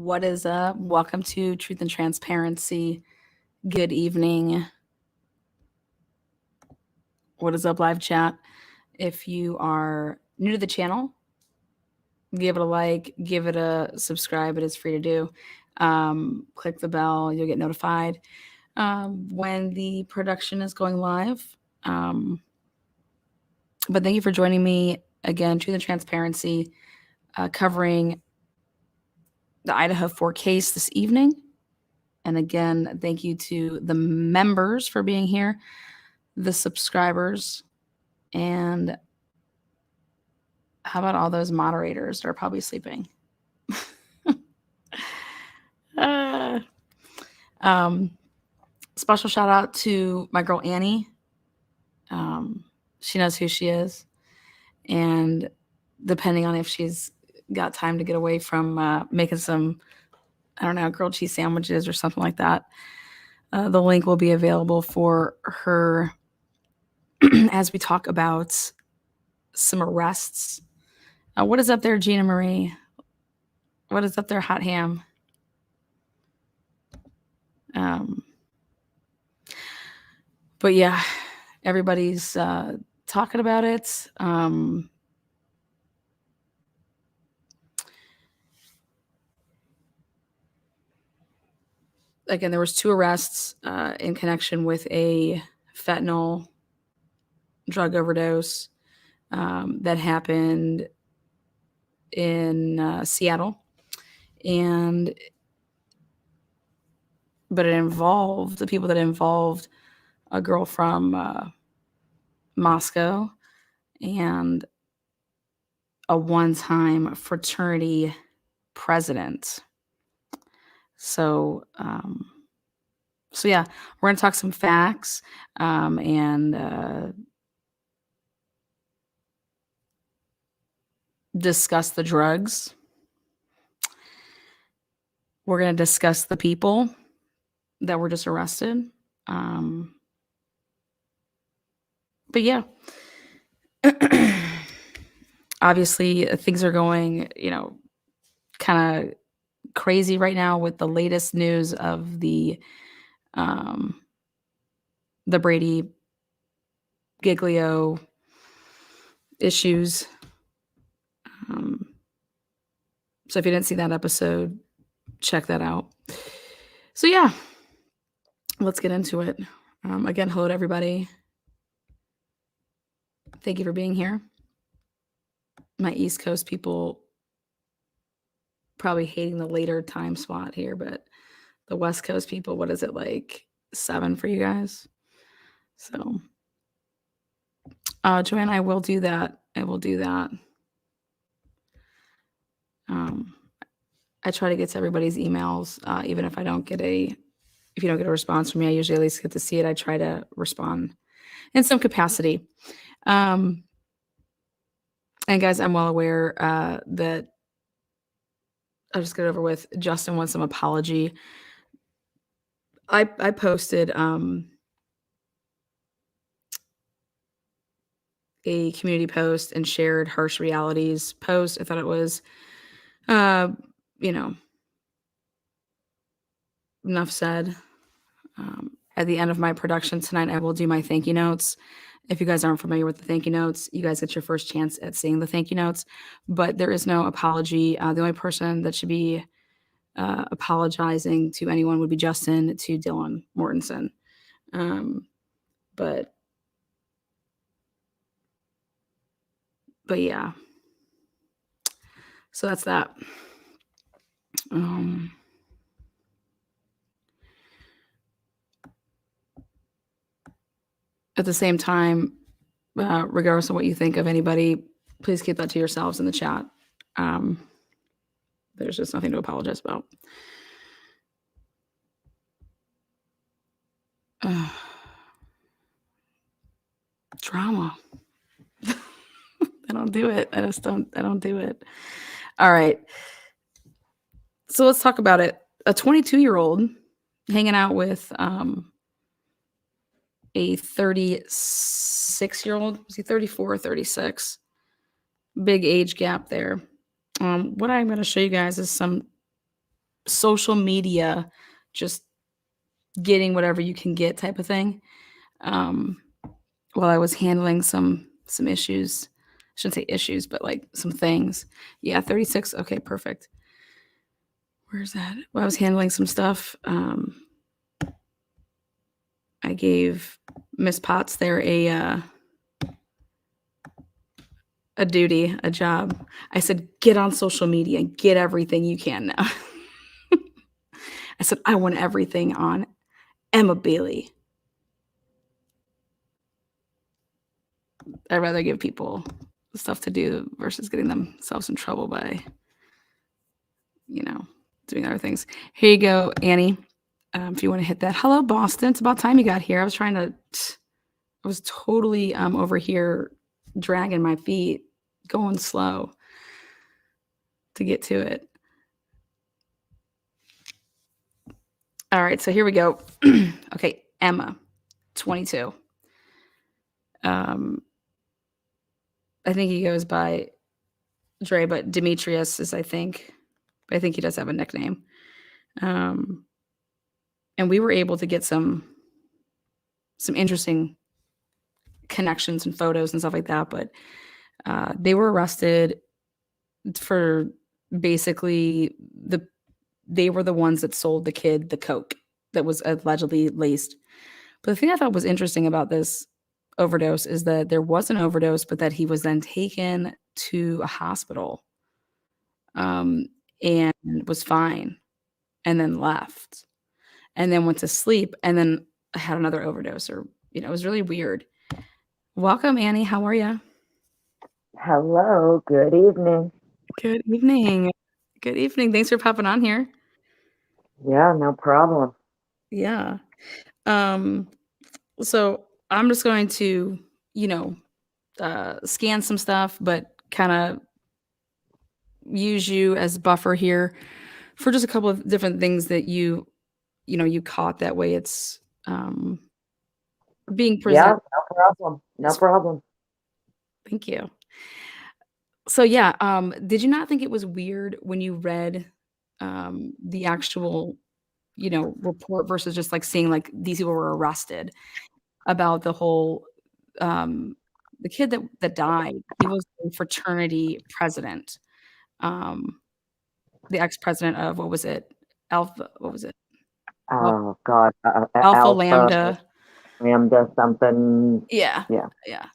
What is up? Welcome to Truth and Transparency. Good evening. What is up, live chat? If you are new to the channel, give it a like, give it a subscribe. It is free to do. Click the bell, you'll get notified when the production is going live. But thank you for joining me again, Truth and Transparency, covering the Idaho 4 case this evening. And again, thank you to the members for being here, the subscribers, and how about all those moderators that are probably sleeping? Special shout out to my girl Annie. She knows who she is. And depending on if she's got time to get away from making some, I don't know, grilled cheese sandwiches or something like that, the link will be available for her as we talk about some arrests. What is up there, Gina Marie? What is up there, Hot Ham? But yeah, everybody's talking about it. Again, there was 2 arrests in connection with a fentanyl drug overdose that happened in Seattle, but it involved the people that involved a girl from Moscow and a one-time fraternity president. So yeah, we're gonna talk some facts and discuss the drugs. We're gonna discuss the people that were just arrested. But yeah, obviously things are going, kind of crazy right now with the latest news of the Brady Giglio issues. So if you didn't see that episode, check that out. So yeah, let's get into it. Again, hello to everybody. Thank you for being here. My East Coast people probably hating the later time slot here, but the West Coast people, what is it, like 7 for you guys? So, Joanne, I will do that. I try to get to everybody's emails, even if you don't get a response from me, I usually at least get to see it. I try to respond in some capacity. And guys, I'm well aware that I'll just get it over with. Justin wants some apology. I posted a community post and shared Harsh Realities post. I thought it was, enough said. At the end of my production tonight, I will do my thank you notes. If you guys aren't familiar with the thank you notes, you guys get your first chance at seeing the thank you notes, but there is no apology. The only person that should be apologizing to anyone would be Justin to Dylan Mortensen. But yeah, so that's that. At the same time, regardless of what you think of anybody, please keep that to yourselves in the chat. There's just nothing to apologize about. Drama. I don't do it. I don't do it. All right. So let's talk about it. A 22-year-old hanging out with a 36-year-old. Was he 34 or 36? Big age gap there. What I'm going to show you guys is some social media, just getting whatever you can get type of thing. Um, while I was handling some issues. I shouldn't say issues, but like some things. Yeah, 36. Okay, perfect. Where's that? Well, I was handling some stuff. I gave Miss Potts there a duty, a job. I said, get on social media and get everything you can now. I said, I want everything on Emma Bailey. I'd rather give people stuff to do versus getting themselves in trouble by, doing other things. Here you go, Annie. If you want to hit that. Hello, Boston. It's about time you got here. I was totally over here dragging my feet, going slow to get to it. All right, so here we go. Okay, Emma, 22. I think he goes by Dre, but Demetrius is, I think he does have a nickname. And we were able to get some interesting connections and photos and stuff like that. But they were arrested for basically they were the ones that sold the kid the coke that was allegedly laced. But the thing I thought was interesting about this overdose is that there was an overdose, but that he was then taken to a hospital, and was fine, and then left, and then went to sleep, and then had another overdose, or it was really weird. Welcome, Annie. How are you? Hello, good evening. Good evening. Good evening. Thanks for popping on here. Yeah, no problem. Yeah. Um, so I'm just going to, scan some stuff, but kind of use you as buffer here for just a couple of different things that you caught. That way it's being Yeah, presented. no problem. No problem. Thank you. So yeah, did you not think it was weird when you read the actual, report versus just like seeing like these people were arrested about the whole um the kid that died, he was a fraternity president. Um the ex-president of what was it? Alpha what was it? Al- Oh God, Alpha Alpha, Lambda. Lambda, something. Yeah. Yeah, Yeah.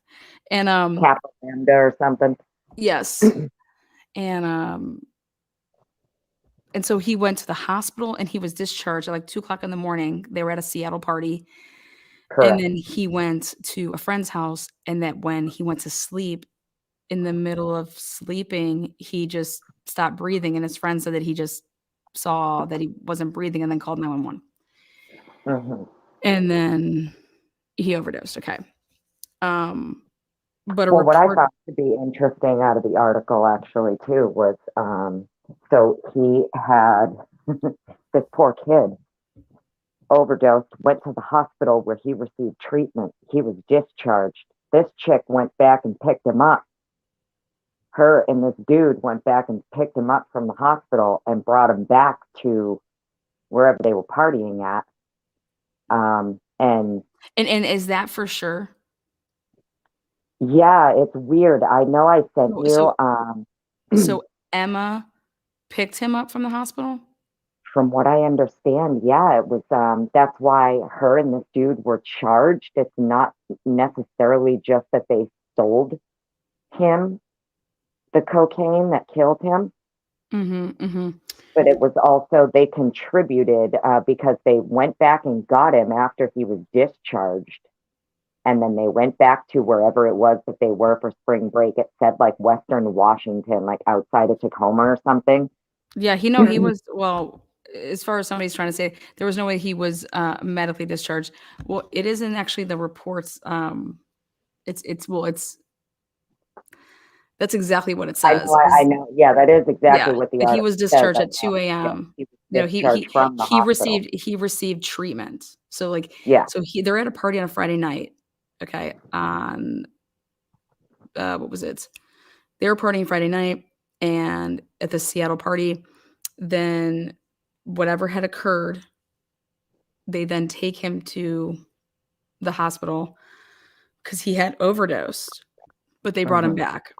And Kappa Lambda or something. yes. And so he went to the hospital and he was discharged at like 2 o'clock in the morning. They were at a Seattle party. And Correct. then he went to a friend's house, and that when he went to sleep, in the middle of sleeping, he just stopped breathing, and his friend said that he just saw that he wasn't breathing and then called 911. Hmm. And then he overdosed. Okay. Um, but a Well, what I report. found to be interesting out of the article actually too was, so he had this poor kid overdosed, went to the hospital where he received treatment. He was discharged. This chick went back and picked him up. Her and this dude went back and picked him up from the hospital and brought him back to wherever they were partying at. And And is that for sure? yeah, it's weird. I know I sent So you, so so Emma picked him up from the hospital? from what I understand, yeah, it was, that's why her and this dude were charged. It's not necessarily just that they sold him the cocaine that killed him, Mhm, mhm. but it was also they contributed because they went back and got him after he was discharged. And then they went back to wherever it was that they were for spring break. It said like Western Washington, like outside of Tacoma or something. Yeah, he was, well, as far as somebody's trying to say, there was no way he was, medically discharged. Well, it isn't actually the reports, it's that's exactly what it I know, says, I is know. Yeah, that is exactly yeah, what the that he article was says. discharged I at know. 2 Yeah, AM. he was No, discharged from the hospital. he received treatment. So, like, Yeah. they're at a party on a Friday night, okay, on, what was it? They were partying Friday night, and at the Seattle party, then whatever had occurred, they then take him to the hospital because he had overdosed, but they brought him Mm-hmm. back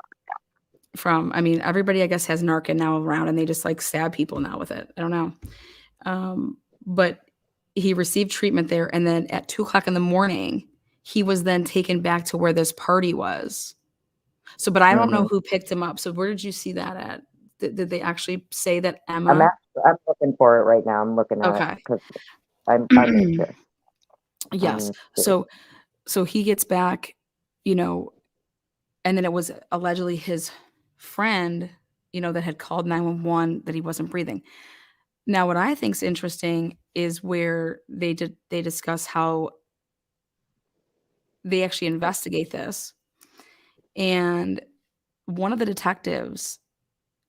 from, I mean, everybody, I guess, has Narcan now around and they just like stab people now with it. I don't know. But he received treatment there. And then at 2 o'clock in the morning, he was then taken back to where this party was. So, but I don't know Mm-hmm. who picked him up. So, where did you see that at? Did they actually say that I'm Emma? actually, I'm looking for it right now. I'm looking at it Okay. because I'm anxious. I Yes. want to see. So he gets back, you know, and then it was allegedly his friend, that had called 911 that he wasn't breathing. Now, what I think's interesting is where they discuss how they actually investigate this, and one of the detectives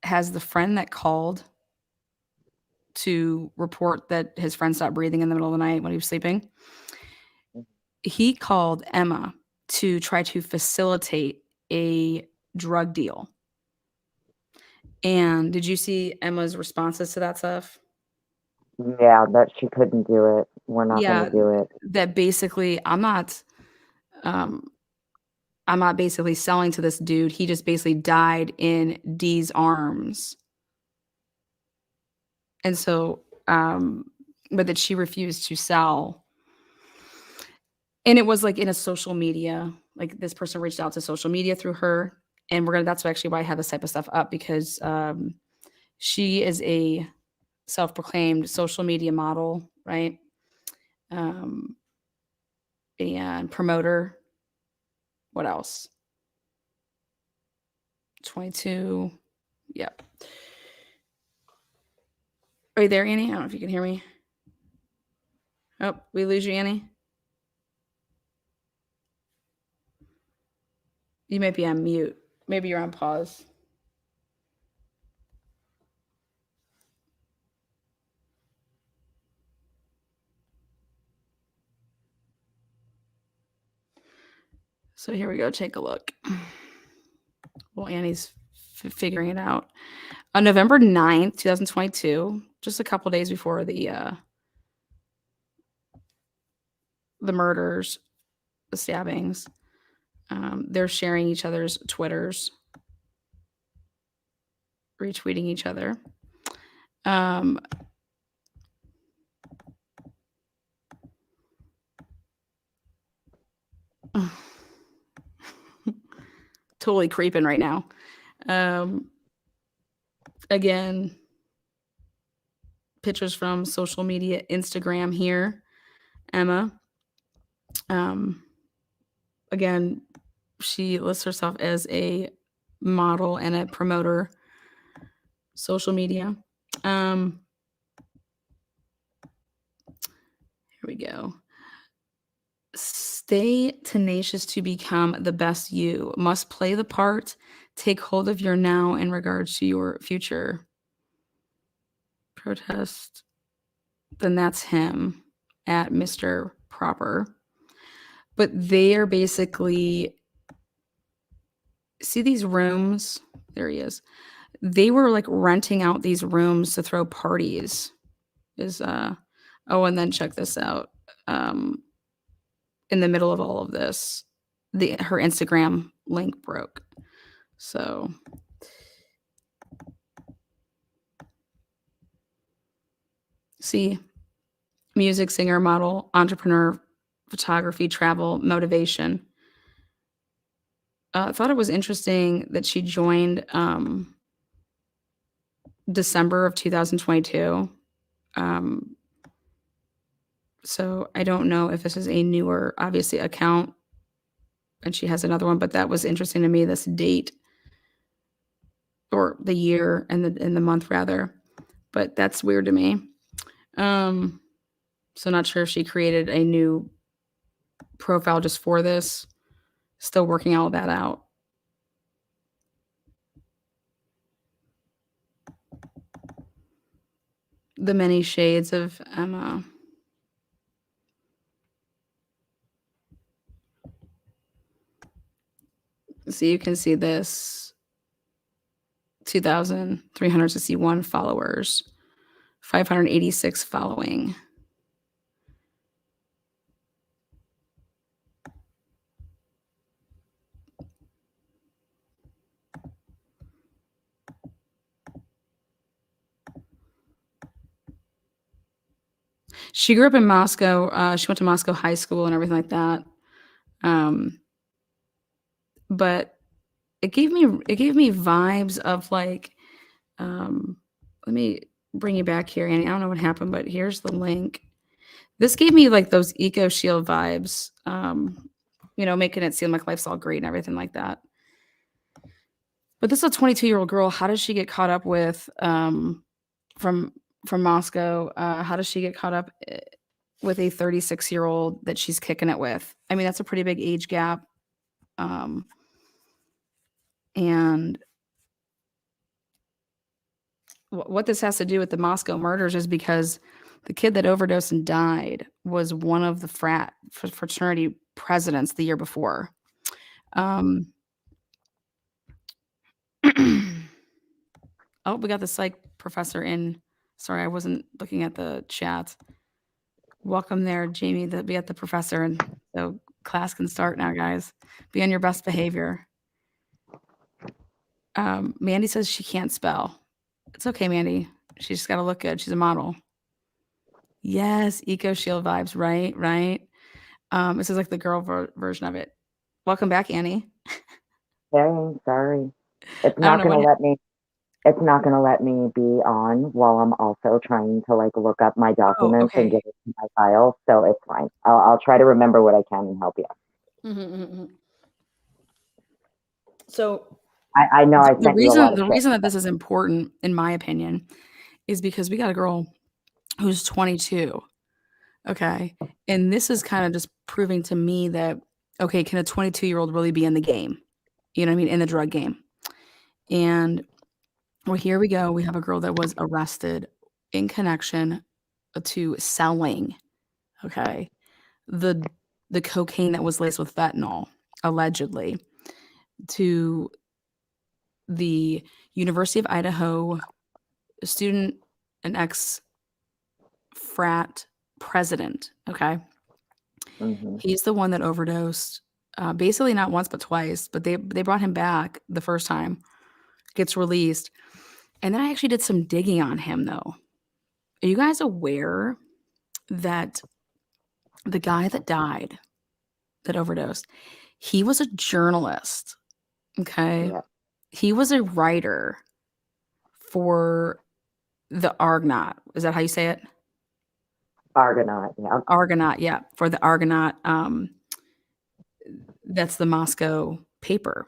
has the friend that called to report that his friend stopped breathing in the middle of the night when he was sleeping. He called Emma to try to facilitate a drug deal. And did you see Emma's responses to that stuff? Yeah, that she couldn't do it. We're not going to Yeah, do it. that basically um I'm not basically selling to this dude. He just basically died in Dee's arms. And so but that she refused to sell. And it was like in a social media, like this person reached out to social media through her. And that's actually why I have this type of stuff up because she is a self-proclaimed social media model, right? Um, and promoter. What else? 22. Yep. Are you there, Annie? I don't know if you can hear me. Oh, we lose you, Annie. You might be on mute. Maybe you're on pause. So here we go. Take a look. Well, Annie's figuring it out. On November 9th, 2022, just a couple days before the murders, the stabbings, they're sharing each other's Twitters, retweeting each other. Um, totally creeping right now. Um, again, pictures from social media, Instagram here, Emma. Um, again, she lists herself as a model and a promoter, social media. Um, here we go. Stay tenacious to become the best you. Must play the part. Take hold of your now in regards to your future. Protest. Then that's him at Mr. Proper. But they are basically, see these rooms? There he is. They were like renting out these rooms to throw parties. Oh, and then check this out. Um, in the middle of all of this, her Instagram link broke. So see, music, singer, model, entrepreneur, photography, travel, motivation. I thought it was interesting that she joined December of 2022. Um, so I don't know if this is a newer, obviously, account, and she has another one, but that was interesting to me. This date or the year and the month rather, but that's weird to me. Um, so not sure if she created a new profile just for this. Still working all that out. The many shades of Emma. So you can see this 2,361 followers, 586 following. She grew up in Moscow. She went to Moscow High School and everything like that. But it gave me vibes of like, let me bring you back here, Annie. I don't know what happened, but here's the link. This gave me like those Eco Shield vibes, making it seem like life's all great and everything like that. But this is a 22-year-old girl. How does she get caught up with from Moscow? How does she get caught up with a 36-year-old that she's kicking it with? I mean, that's a pretty big age gap. And what this has to do with the Moscow murders is because the kid that overdosed and died was one of the fraternity presidents the year before. Oh, we got the psych professor in. Sorry, I wasn't looking at the chat. Welcome there, Jamie. We got the professor, and so class can start now, guys. Be on your best behavior. Mandy says she can't spell. It's okay, Mandy. She's just got to look good. She's a model. Yes, Eco Shield vibes. Right. This is like the girl version of it. Welcome back, Annie. Hey, sorry. It's not going to let me. It's not going to let me be on while I'm also trying to like look up my documents and get it to my files. So it's fine. I'll try to remember what I can and help you. So I know I sent you a lot of the reason that this is important, in my opinion, is because we got a girl who's 22. Okay. And this is kind of just proving to me that, okay, can a 22-year-old really be in the game? You know what I mean? In the drug game. And well, here we go. We have a girl that was arrested in connection to selling, okay, the cocaine that was laced with fentanyl, allegedly, to the University of Idaho student and ex-frat president, okay? Mm-hmm. He's the one that overdosed, basically not once but twice, but they brought him back the first time, gets released. And then I actually did some digging on him, though. Are you guys aware that the guy that died, that overdosed, he was a journalist, okay? Yeah. He was a writer for the Argonaut. Is that how you say it? Argonaut, yeah. Argonaut, yeah, for the Argonaut. That's the Moscow paper.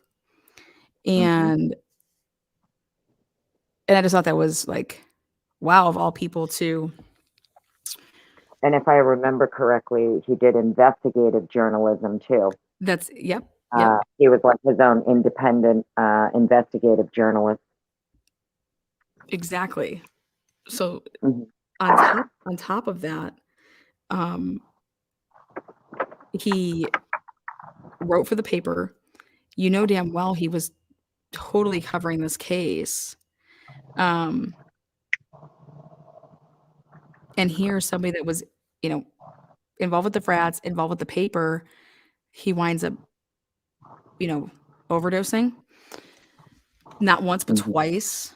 And I just thought that was like, wow, of all people to. And if I remember correctly, he did investigative journalism too. That's yep. He was like his own independent investigative journalist. Exactly. So on top of that, he wrote for the paper. You know damn well he was totally covering this case. And here's somebody that was, involved with the frats, involved with the paper. He winds up, overdosing. Not once, but twice.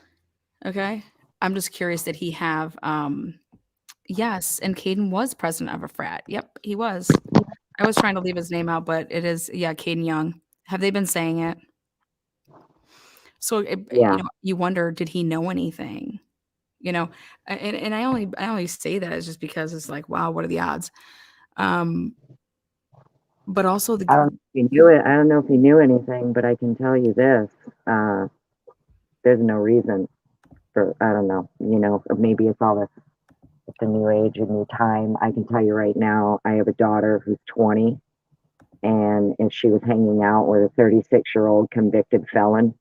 Okay. I'm just curious, did he have, yes, and Caden was president of a frat. Yep, he was. I was trying to leave his name out, but it is, yeah, Caden Young. Have they been saying it? So, you wonder, did he know anything? And I only say that is just because it's like, wow, what are the odds? But also I don't know if he knew it. I don't know if he knew anything, but I can tell you this: there's no reason for. I don't know. Maybe it's all it's a new age, a new time. I can tell you right now, I have a daughter who's 20, and she was hanging out with a 36-year-old convicted felon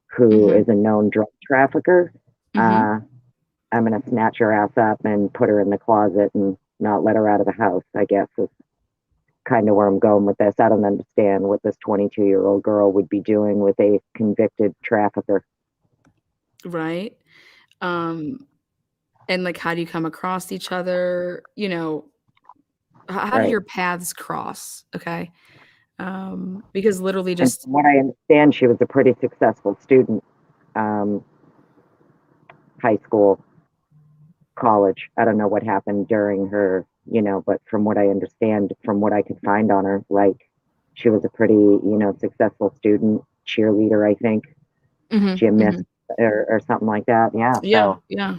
who is a known drug trafficker. I'm going to snatch her ass up and put her in the closet and not let her out of the house, I guess is kind of where I'm going with this. I don't understand what this 22-year-old girl would be doing with a convicted trafficker. Right. And and like how do you come across each other, how do Right. your paths cross, okay? Because literally And just from what I understand, she was a pretty successful student, um, high school, college. I don't know what happened during her, but from what I understand, from what I could find on her, like she was a pretty, successful student, cheerleader, I think, mhm, gymnast mhm. or something like that. Yeah. Yeah, So, yeah.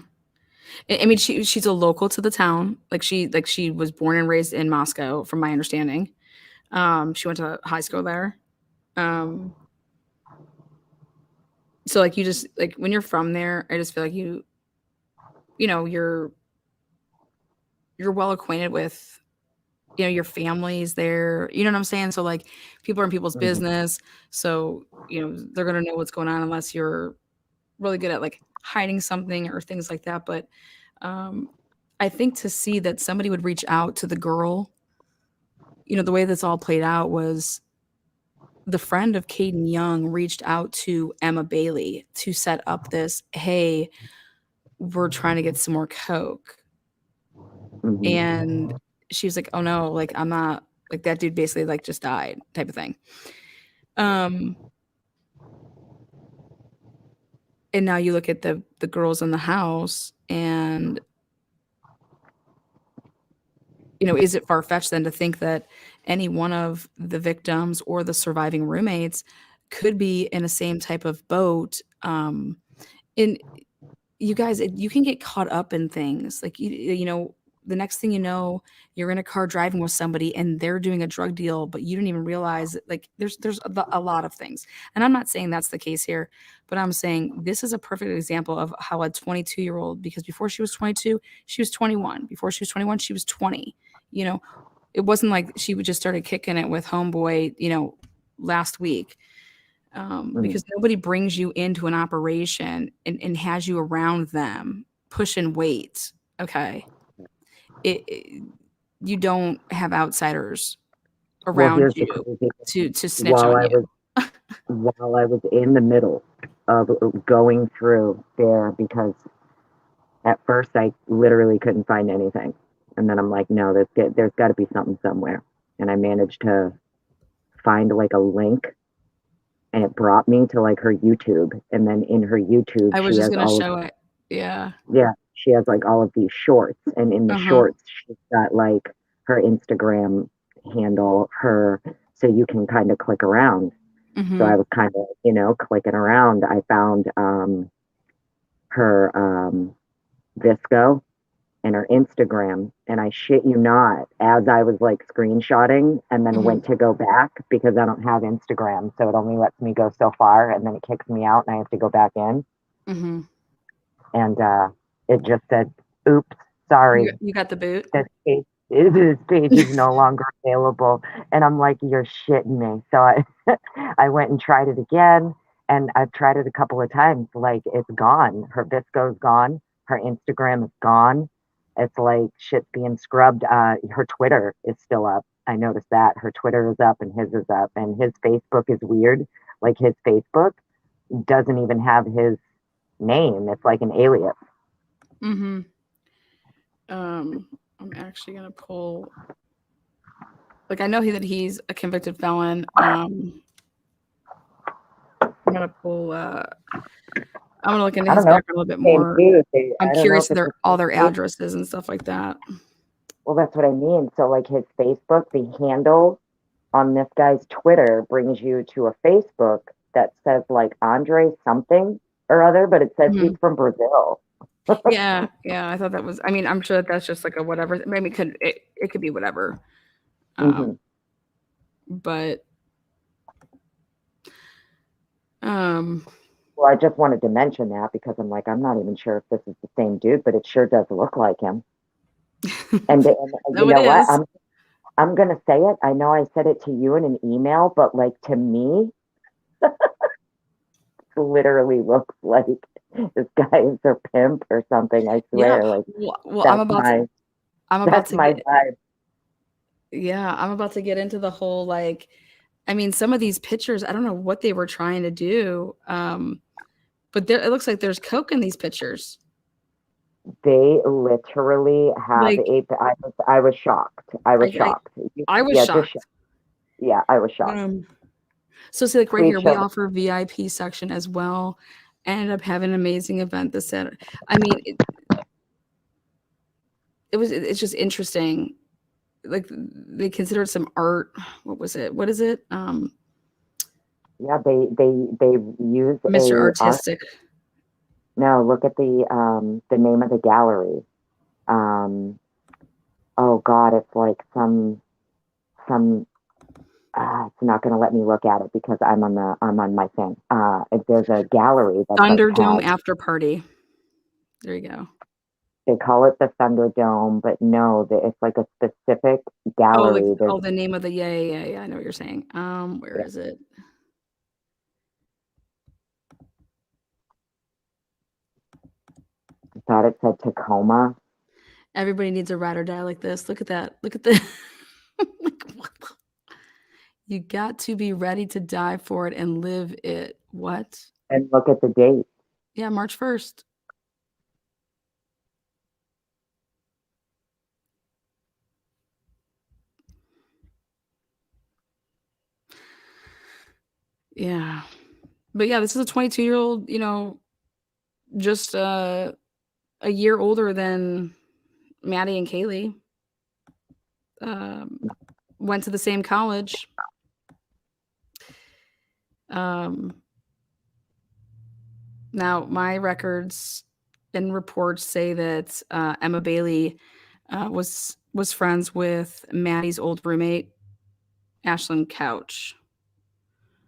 I mean, she's a local to the town. Like she was born and raised in Moscow, from my understanding. She went to high school there. Um, so like you just like when you're from there, I just feel like you're well acquainted with your family's there. You know what I'm saying? So like people are in people's mhm, business, so they're gonna know what's going on unless you're really good at like hiding something or things like that. But um, I think to see that somebody would reach out to the girl, the way this all played out was the friend of Caden Young reached out to Emma Bailey to set up this, hey, we're trying to get some more coke. mhm. And she was like, oh no, like I'm not, like that dude basically like just died type of thing. Um, and now you look at the girls in the house, and is it far-fetched then to think that any one of the victims or the surviving roommates could be in the same type of boat? In You guys, you can get caught up in things. Like, the next thing you know, you're in a car driving with somebody and they're doing a drug deal, but you didn't even realize it. Like, there's a lot of things. And I'm not saying that's the case here, but I'm saying this is a perfect example of how a 22-year-old, because before she was 22, she was 21. Before she was 21, she was 20. You know, it wasn't like she would just started kicking it with homeboy, last week. Mhm. Because nobody brings you into an operation and has you around them pushing weight. Okay, it you don't have outsiders Well, around here's the you crazy thing. to snitch While on I you. was while I was in the middle of going through there, because at first I literally couldn't find anything, and then I'm like, no, there's got to be something somewhere, and I managed to find like a link, and it brought me to like her YouTube, and then in her YouTube I was she just has gonna all of show it. Yeah. yeah, she has like all of these shorts, and in the Uh huh. shorts she's got like her Instagram handle, so you can kind of click around. So Mm-hmm. I was kind of, clicking around. I found her Visco and her Instagram, and I shit you not, as I was like screenshotting and then Mm-hmm. went to go back, because I don't have Instagram, so it only lets me go so far, and then it kicks me out, and I have to go back in, Mm-hmm. and it just said, "Oops, sorry, You got the boot. this page is no longer available." And I'm like, "You're shitting me." So I I went and tried it again, and I've tried it a couple of times. Like, it's gone. Her Visco's gone. Her Instagram is gone. It's like shit's being scrubbed. Her Twitter is still up. I noticed that her Twitter is up and his is up, and his Facebook is weird. Like, his Facebook doesn't even have his name. It's like an alias. Mm-hmm. Um, I'm actually gonna pull. Like I know that he's a convicted felon. I'm gonna pull. I'm gonna look into I don't his know if background a little bit it's the same more. dude. I'm I don't know curious if of it's the all same their dude. addresses and stuff like that. Well, that's what I mean. So, like, his Facebook, the handle on this guy's Twitter brings you to a Facebook that says like Andre something or other, but it says he's Mhm. from Brazil. Yeah, yeah, I thought that was, I mean, I'm sure that that's just like a whatever, maybe it could be whatever, Hmm. um, but, um, Well, I just wanted to mention that because I'm like, I'm not even sure if this is the same dude, but it sure does look like him. And you no, it know what? is. I'm gonna say it. I know I said it to you in an email, but like, to me, it literally looks like this guy is their pimp or something. I Yeah, swear, like, well, that's my I'm about that's to my get, vibe. yeah, I'm about to get into the whole, like, I mean, some of these pictures, I don't know what they were trying to do, but there, it looks like there's coke in these pictures. They literally have Like, a. I was shocked. I was I shocked. I was Yeah, just shocked. yeah, I was shocked. Um, so see, like right Please here, we show me. offer VIP section as well. Ended up having an amazing event this Saturday. I mean, it's just interesting. Like they considered some art. What was it? What is it? Yeah, they use Mr. a art. Artistic. No, look at the name of the gallery. Um, oh God, it's like some. It's not going to let me look at it because I'm on my thing. There's a gallery that's like Thunderdome tagged. after party. There you go. They call it the Thunderdome, but no, it's like a specific Oh, like gallery. There's the name of the yeah. I know what you're saying. Where yeah, is it? I thought it said Tacoma. Everybody needs a ride or die like this. Look at that. Look at the. Like, what you got to be ready to die for it and live it. What? And look at the date. Yeah, March 1st. Yeah. But yeah, this is a 22-year-old, just a year older than Maddie and Kaylee. Um, went to the same college. Um, now my records and reports say that Emma Bailey was friends with Maddie's old roommate, Ashlyn Couch.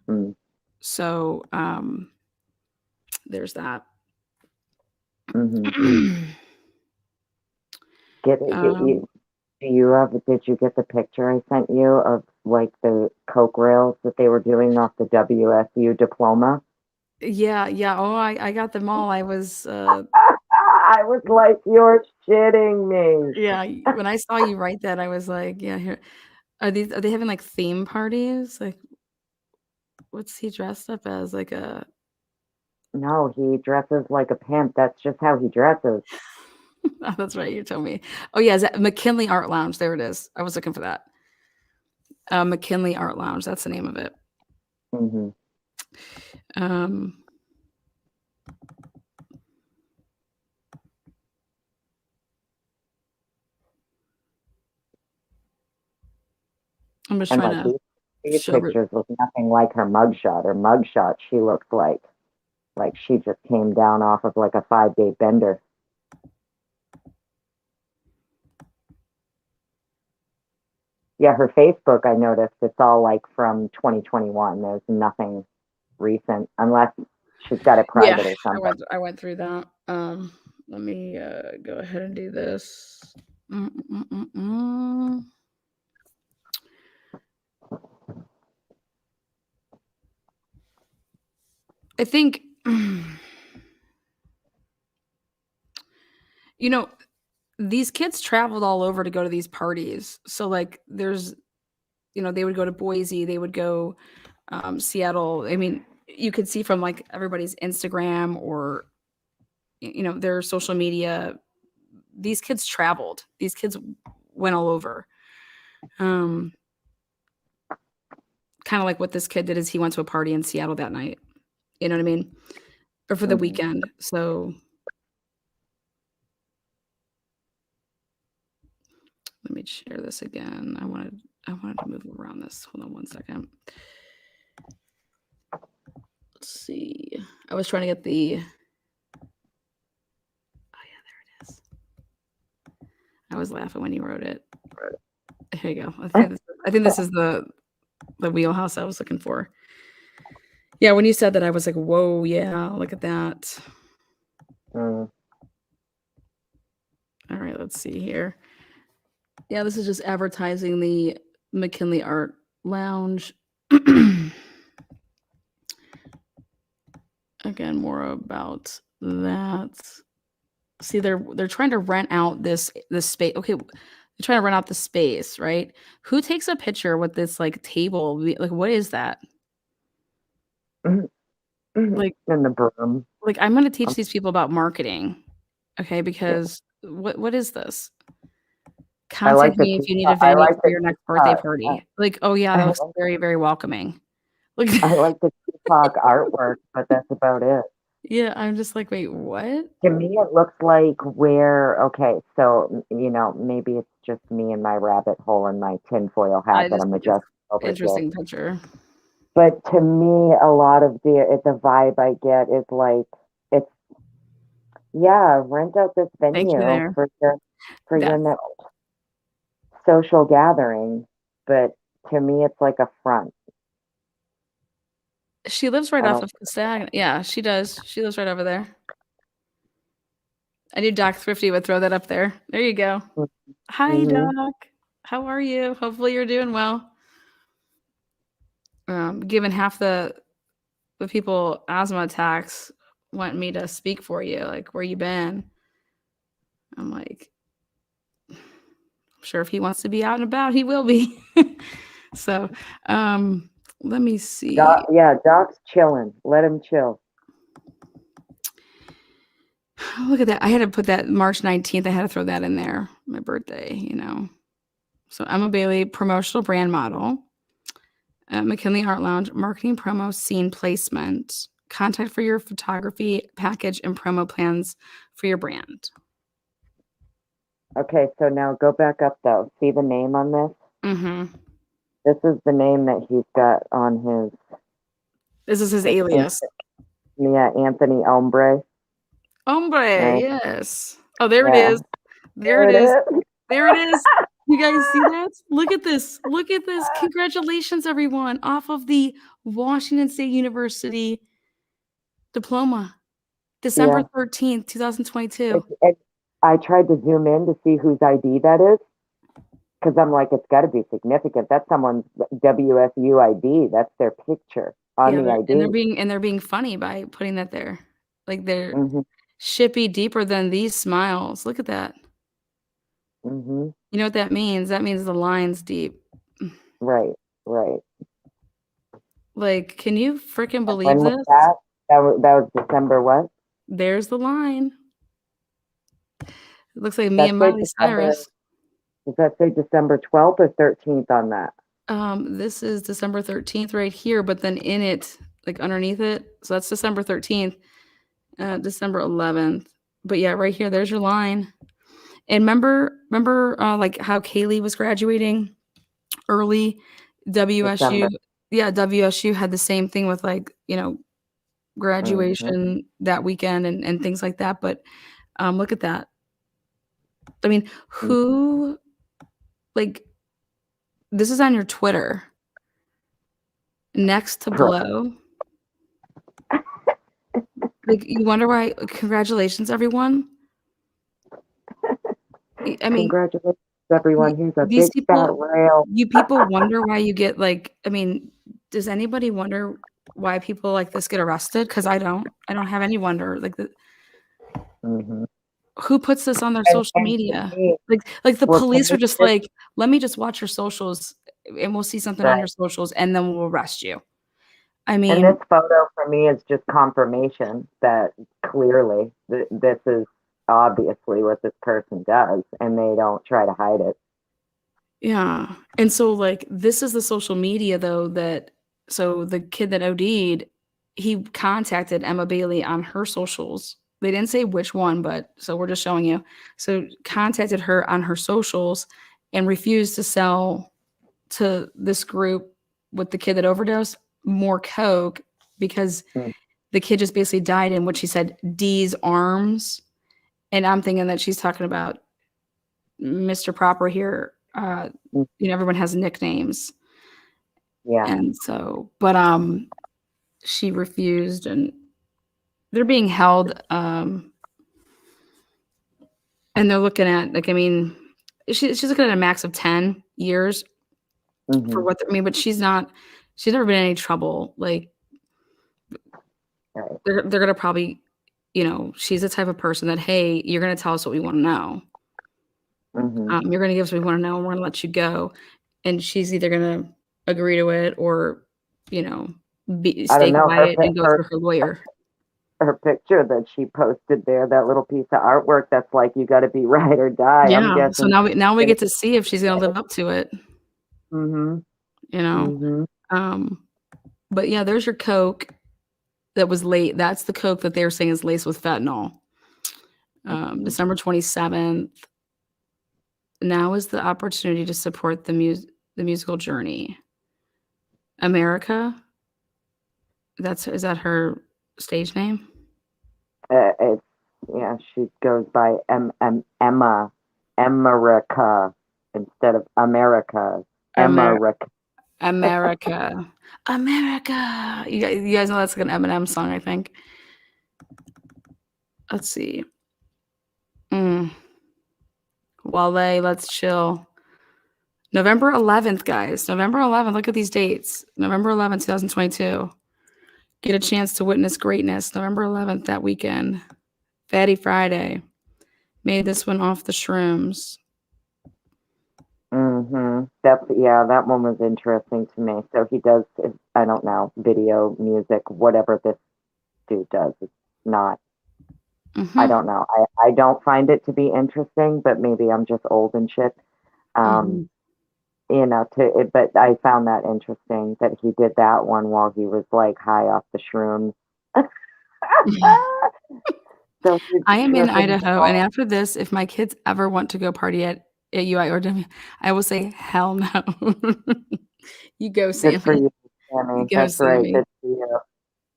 Mm, So there's that. hmm Get it? um, Do you have? Did you get the picture I sent you of like the Coke rails that they were doing off the WSU diploma? yeah. Oh, I got them all. I was I was like, you're shitting me. yeah. When I saw you write that, I was like, yeah. Here are they having like theme parties? Like, what's he dressed up as? Like a No, he dresses like a pimp. That's just how he dresses. oh, that's right. You told me. Oh yeah, is that McKinley Art Lounge? There it is. I was looking for that. McKinley Art Lounge. That's the name of it. Hmm Um, I'm just And trying like to these show. pictures look nothing like her mugshot. Her mugshot, she looked like she just came down off of like a 5-day bender. Yeah, her Facebook, I noticed it's all like from 2021. There's nothing recent unless she's got it Yeah, private or something. I went through that. Let me go ahead and do this. Mm, mm, mm, mm. I think you know these kids traveled all over to go to these parties. So like, there's they would go to Boise, they would go Seattle. I mean, you could see from like everybody's Instagram or their social media. These kids traveled. These kids went all over. Um, kind of like what this kid did is he went to a party in Seattle that night. You know what I mean? Or for the Hmm weekend. So let me share this again. I wanted to move around this. Hold on one second. Let's see. I was trying to get the. Oh yeah, there it is. I was laughing when you wrote it. Here you go. I think this is the wheelhouse I was looking for. Yeah, when you said that, I was like, "Whoa, yeah, look at that." Mm. All right, let's see here. Yeah, this is just advertising the McKinley Art Lounge. Again, more about that. See, they're trying to rent out this space. Okay, they're trying to rent out the space, right? Who takes a picture with this like table? Like, what is that? Mhm. Mhm. Like, And the broom. I'm gonna teach Um, these people about marketing. Okay, because what is this? I Contact like the me if you need a Tupac. I venue like for the your next birthday Tupac. party. Like, oh yeah, that I looks very, very welcoming. Like, like the Tupac artwork, but that's about it. yeah, I'm just like, wait, what? To me, it looks like where, okay, so, maybe it's just me and my rabbit hole and my tinfoil hat I that just I'm think it's adjusting over here. interesting picture. But to me, a lot of the vibe I get is like, it's, yeah, rent out this Thank you venue there. for your That next social gathering. But to me, it's like a front. she lives right I off don't, of Castag. Yeah, she does. She lives right over there. I knew Doc Thrifty would throw that up there. There you go. Hi, mm-hmm. Doc. How are you? Hopefully you're doing well. Given half the people asthma attacks want me to speak for you, like where you been? I'm like, I'm sure if he wants to be out and about, he will be. So, um, let me see. Yeah, Doc's chilling. Let him chill. Look at that. I had to put that March 19th. I had to throw that in there. My birthday. So Emma Bailey, promotional brand model. McKinley Art Lounge, marketing promo scene placement. Contact for your photography package and promo plans for your brand. Okay, so now go back up though. See the name on this? Mm-hmm. This is the name that he's got on his. This is his It's alias. Yeah, Anthony Ombre. Hombre, Right? yes. Oh, there it Yeah, is. There there it it is. is. There it is. You guys see that? Look at this. Look at this. Congratulations, everyone, off of the Washington State University diploma, December Yeah. 13th, 2022. I tried to zoom in to see whose ID that is because I'm like, it's got to be significant. That's someone's WSU ID. That's their picture on Yeah, the ID. they're being funny by putting that there. Like they're Hmm. shippy deeper than these smiles. Look at that. Hmm. You know what that means? That means the line's deep. Right. Right. Like, can you freaking And believe when was this? that? That was December what? There's the line. It looks like Does me that and say Miley December? Cyrus. Does that say December 12th or 13th on that? This is December 13th right here, but then in it, like underneath it, so that's December 13th, December 11th. But yeah, right here, there's your line. And remember, like how Kaylee was graduating early, WSU. December. Yeah, WSU had the same thing with like Hmm. graduation that weekend and things like that. But look at that. I mean, who like this is on your Twitter next to blow. Like, you wonder why congratulations, everyone. I mean, Congratulations, y everyone. Here's a these big fat people rail. you people wonder why you get, like I mean, does anybody wonder why people like this get arrested? Because I don't. I don't have any wonder, like, the Hmm. who puts this on their And, social and to media? me, Like, the well, to police me, are just this like, "Let me just watch your socials, and we'll see something on right. your socials, and then we'll arrest you." I And this mean, photo for me is just confirmation that clearly this is obviously what this person does, and they don't try to hide it. yeah, and so, like, this is the social media, though, that so the kid that OD'd, he contacted Emma Bailey on her socials. They didn't say which one, but so we're just showing you. So, contacted her on her socials and refused to sell to this group with the kid that overdosed more coke because Mm, the kid just basically died in what she said, D's arms, and I'm thinking that she's talking about Mr. Proper here. mm, Everyone has nicknames. yeah. And so, but she refused, and they're being held, and they're looking at like, I mean, she's looking at a max of 10 years for Hmm. what I mean, but she's never been in any trouble. Like, Right. they're gonna probably, she's the type of person that, hey, you're gonna tell us what we want to know. Hmm. You're gonna give us what we want to know, and we're gonna let you go. And she's either gonna agree to it or, you know, I don't stay know. quiet and go through her lawyer. her picture that she posted there, that little piece of artwork that's like, you got to be ride or die. I'm Yeah, so guessing. now we get to see if she's gonna live up to it, Mm-hmm. you know? Mm-hmm. Um, but yeah, there's your Coke that was late. That's the Coke that they were saying is laced with fentanyl. December 27th. Now is the opportunity to support the musical journey. America? Is that her stage name? It's yeah. She goes by Emma Emerica instead of America. Amer Emerica. America. America. You guys know that's like an Eminem song, I think. Let's see. Mm. Wale, let's chill. November 11th, guys. November 11th. Look at these dates. November 11th, 2022. Get a chance to witness greatness. November 11th, that weekend. Fatty Friday. Made this one off the shrooms. Mm-hmm. That one was interesting to me. So he does, I don't know, video, music, whatever this dude does. It's not, I Mm-hmm. don't know. I don't find it to be interesting, but maybe I'm just old and shit. Um, Mm-hmm. but I found that interesting that he did that one while he was like high off the shrooms. So he's I am in tripping Idaho, and balls. after this, if my kids ever want to go party at UI or W, I will say, hell no. You go, Good for Sammy. you, You Sammy. go, That's right. Sammy. Good for you.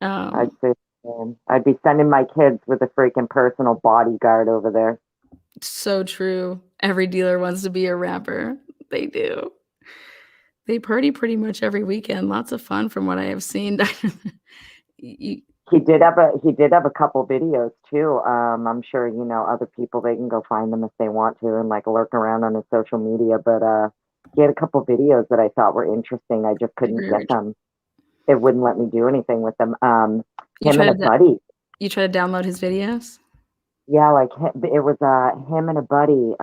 I'd Um, say the same. I'd be sending my kids with a freaking personal bodyguard over there. so true. Every dealer wants to be a rapper. They do. They party pretty much every weekend. Lots of fun from what I have seen. You He did have a couple videos too. I'm sure other people, they can go find them if they want to and like lurk around on his social media. But he had a couple videos that I thought were interesting. I just couldn't very get rich. them. It wouldn't let me do anything with them. You Him try and to a d buddy. you try to download his videos? Yeah, like it was him and a buddy.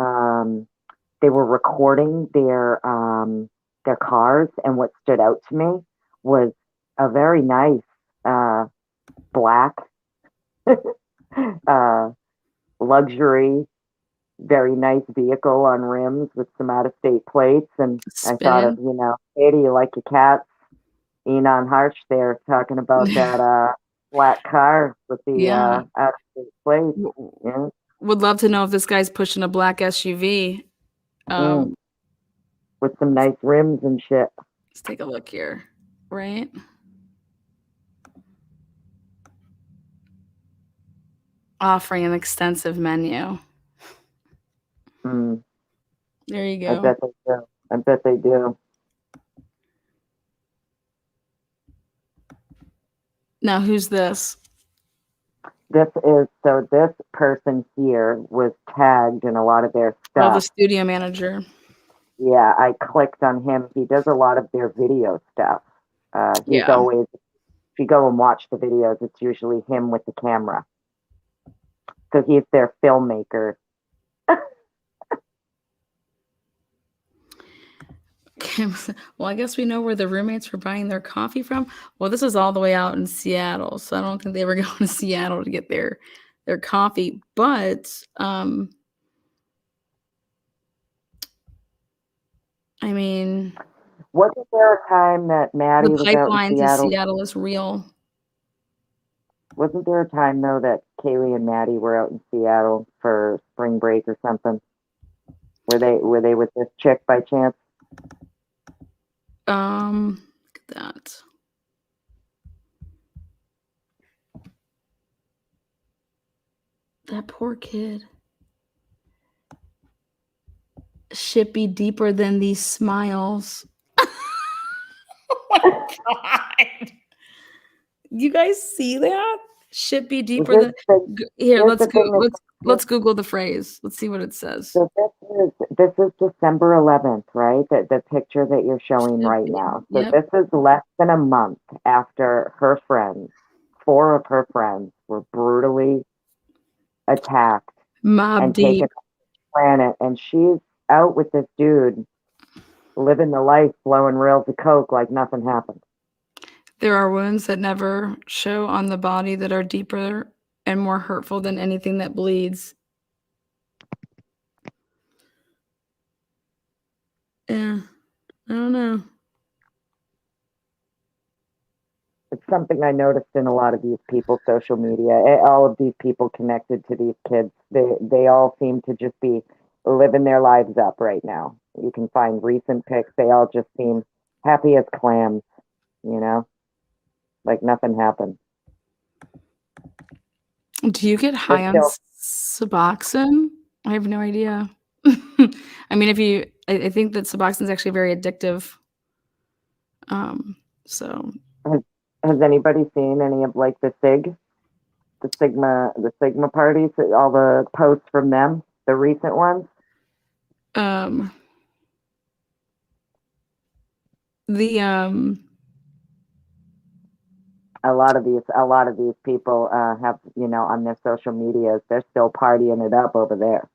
They were recording their cars, and what stood out to me was a very nice uh black uh luxury, very nice vehicle on rims with some out of state plates. And I thought of, Spinning? hey, do you like your cats? Enon Harsh there talking about that black car with the Yeah. out of state plates. W Yeah. would love to know if this guy's pushing a black SUV. Mm, Um, with some nice rims and shit. let's take a look here, right? Offering an extensive menu. Mm, There you I go. bet they do. I bet they do. Now who's this? This person here was tagged in a lot of their Oh, the stuff. studio manager. Yeah, I clicked on him. He does a lot of their video stuff. He's Yeah. always, if you go and watch the videos, it's usually him with the camera. So he's their filmmaker. Well, I guess we know where the roommates were buying their coffee from. Well, this is all the way out in Seattle, so I don't think they were going to Seattle to get their coffee. But I mean, Wasn't there a time that the Maddie was out in pipeline to Seattle? Seattle is real. Wasn't there a time though that Kaylee and Maddie were out in Seattle for spring break or something? Were they with this chick by chance? Look at that. That poor kid. Shit be deeper than these smiles. Oh my god. You guys see that? Shit be deeper Here's than the here, here's the thing let's Google the phrase. Let's see what it says. so this is December 11th, right? The picture that you're showing Shit right be now. So Yep. this is less than a month after her friends, four of her friends, were brutally attacked Mob and taken deep. off the planet, and she's out with this dude living the life, blowing rails of coke like nothing happened. There are wounds that never show on the body that are deeper and more hurtful than anything that bleeds. Yeah, I don't know. It's something I noticed in a lot of these people's social media. All of these people connected to these kids, they all seem to just be living their lives up right now. You can find recent pics. They all just seem happy as clams, you know, like nothing happened. Do you get They're high on still Suboxone? I have no idea. I mean, I think that Suboxone is actually very addictive. So has, has anybody seen any of like the Sigma parties, all the posts from them, the recent ones? um, the A lot of these people have, on their social medias, they're still partying it up over there.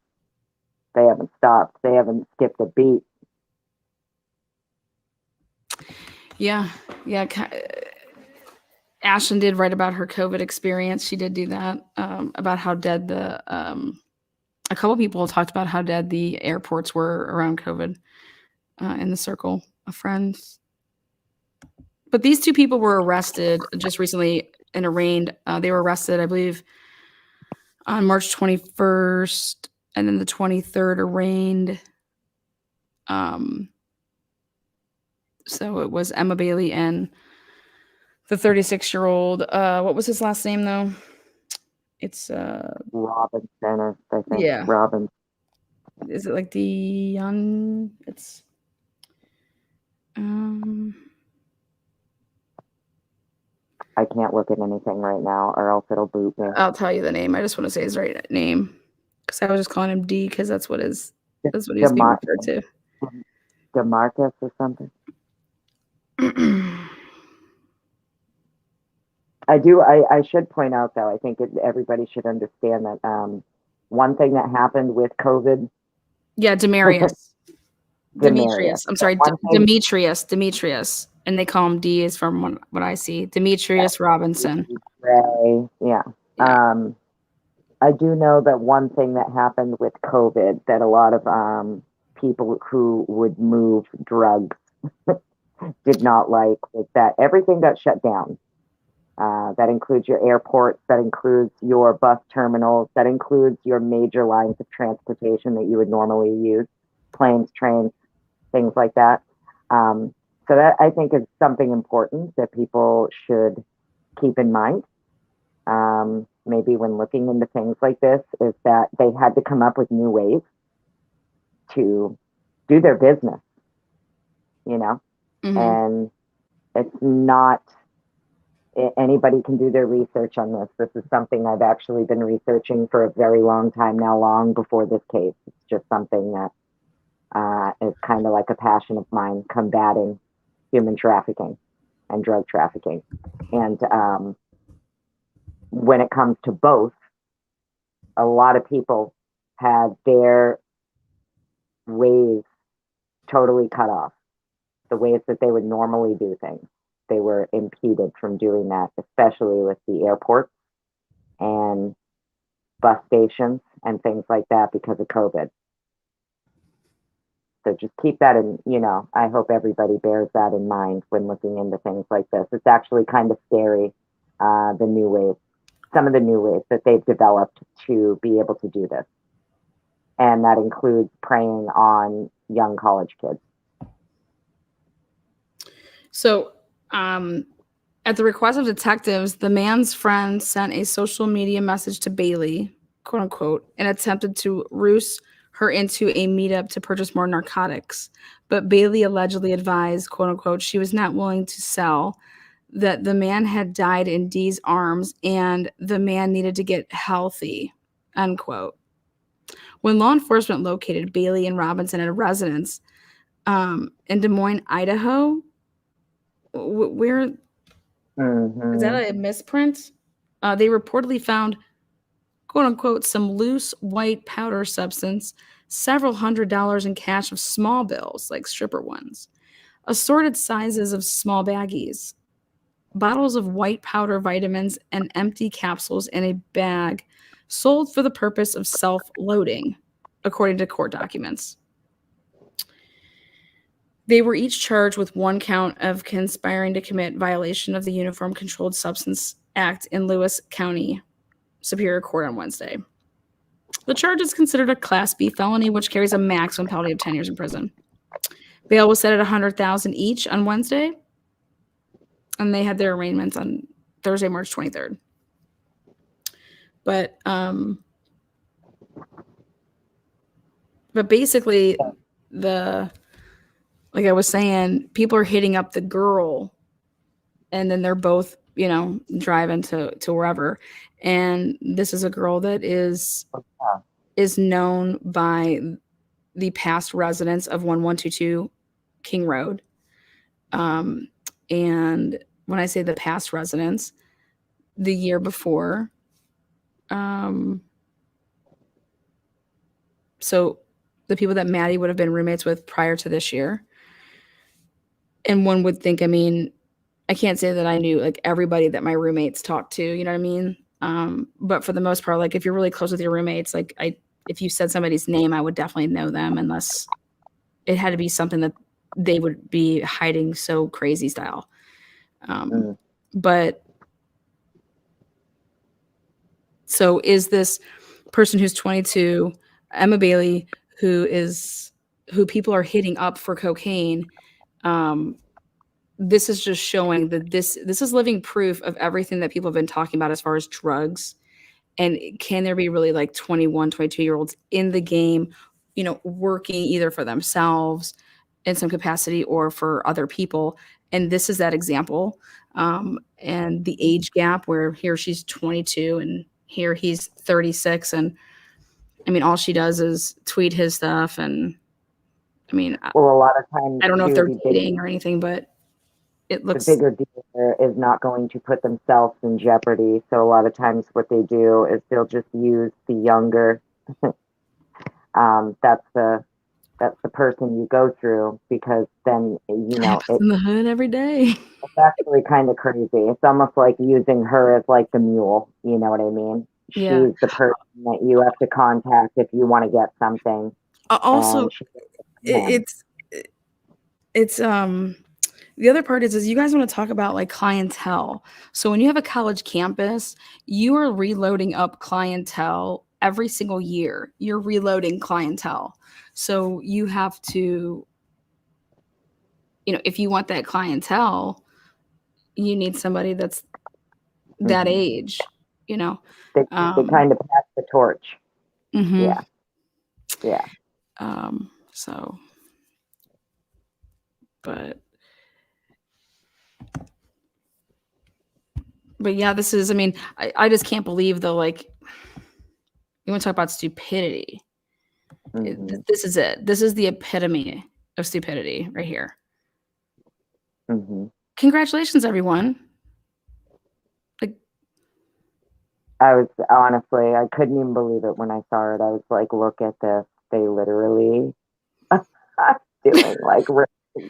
They haven't stopped. They haven't skipped a beat. yeah, yeah. Ashlyn did write about her COVID experience. She did do that, about how dead a couple people talked about how dead the airports were around COVID, in the circle of friends. But these two people were arrested just recently and arraigned. They were arrested, I believe, on March 21st, and then the 23rd arraigned. Um, so it was Emma Bailey and the 36-year-old. What was his last name though? It's Robinson, I think. yeah. Robin. Is it like the it's um I can't look at anything right now, or else it'll boot me. I'll tell you the name. I just want to say his right name because I was just calling him D because that's what he's being Demar- referred to. Demarcus or something. I should point out though, I think everybody should understand that one thing that happened with COVID, Yeah, Demarius. Demarius. Demetrius. I'm sorry, One thing, Demetrius. And they call him D is from what I see. Demetrius Robinson. Ray, yeah. Yeah. I do know that one thing that happened with COVID that a lot of people who would move drugs did not like was that everything got shut down. That includes your airports, that includes your bus terminals, that includes your major lines of transportation that you would normally use, planes, trains, things like that. So that I think is something important that people should keep in mind. Maybe when looking into things like this, is that they had to come up with new ways to do their business, you know, Mm-hmm. and it's not anybody can do their research on this. This is something I've actually been researching for a very long time now, long before this case. It's just something that is kind of like a passion of mine, combating human trafficking and drug trafficking. And when it comes to both, a lot of people had their ways totally cut off, the ways that they would normally do things. They were impeded from doing that, especially with the airports and bus stations and things like that because of COVID. So just keep that in, I hope everybody bears that in mind when looking into things like this. It's actually kind of scary, the new ways, some of the new ways that they've developed to be able to do this. And that includes preying on young college kids. So, at the request of detectives, the man's friend sent a social media message to Bailey, quote unquote, and attempted to ruse her into a meetup to purchase more narcotics. But Bailey allegedly advised, quote unquote, she was not willing to sell, that the man had died in Dee's arms and the man needed to get healthy, unquote. When law enforcement located Bailey and Robinson at a residence in Des Moines, Idaho, where is that Mm-hmm. a misprint? They reportedly found, quote unquote, some loose white powder substance, several $100s in cash of small bills, like stripper ones, assorted sizes of small baggies, bottles of white powder vitamins and empty capsules in a bag sold for the purpose of self-loading, according to court documents. They were each charged with one count of conspiring to commit violation of the Uniform Controlled Substance Act in Lewis County Superior Court on Wednesday. The charge is considered a Class B felony, which carries a maximum penalty of 10 years in prison. Bail was set at $100,000 each on Wednesday, and they had their arraignments on Thursday, March 23rd. But basically, like I was saying, people are hitting up the girl, and then they're both, driving to wherever. And this is a girl that is known by the past residents of 1122 King Road. And when I say the past residents, the year before, so the people that Maddie would have been roommates with prior to this year. And one would think, I can't say that I knew like everybody that my roommates talked to, you know what I mean? But for the most part, like if you're really close with your roommates, like if you said somebody's name, I would definitely know them, unless it had to be something that they would be hiding so crazy style. But so is this person who's 22, Emma Bailey, who people are hitting up for cocaine. This is just showing that this is living proof of everything that people have been talking about as far as drugs. And can there be really like 21, 22-year-olds in the game, working either for themselves in some capacity or for other people? And this is that example. And the age gap where here she's 22 and here he's 36. And all she does is tweet his stuff. And a lot of times I don't know if they're dating or anything, but it looks the bigger dealer is not going to put themselves in jeopardy. So a lot of times what they do is they'll just use the younger. That's the person you go through, because then it's in the hood every day. It's actually kind of crazy. It's almost like using her as like the mule. You know what I mean? Yeah. She's the person that you have to contact if you want to get something. Also, it's the other part is you guys want to talk about like clientele. So when you have a college campus, you are reloading up clientele every single year. You're reloading clientele. So you have to, if you want that clientele, you need somebody that's that age, They kind of pass the torch. Mm-hmm. Yeah. So, but yeah, this is, I just can't believe though, like, you want to talk about stupidity. This is it. This is the epitome of stupidity right here. Congratulations, everyone. Like, I couldn't even believe it when I saw it. I was like, look at this. They literally doing like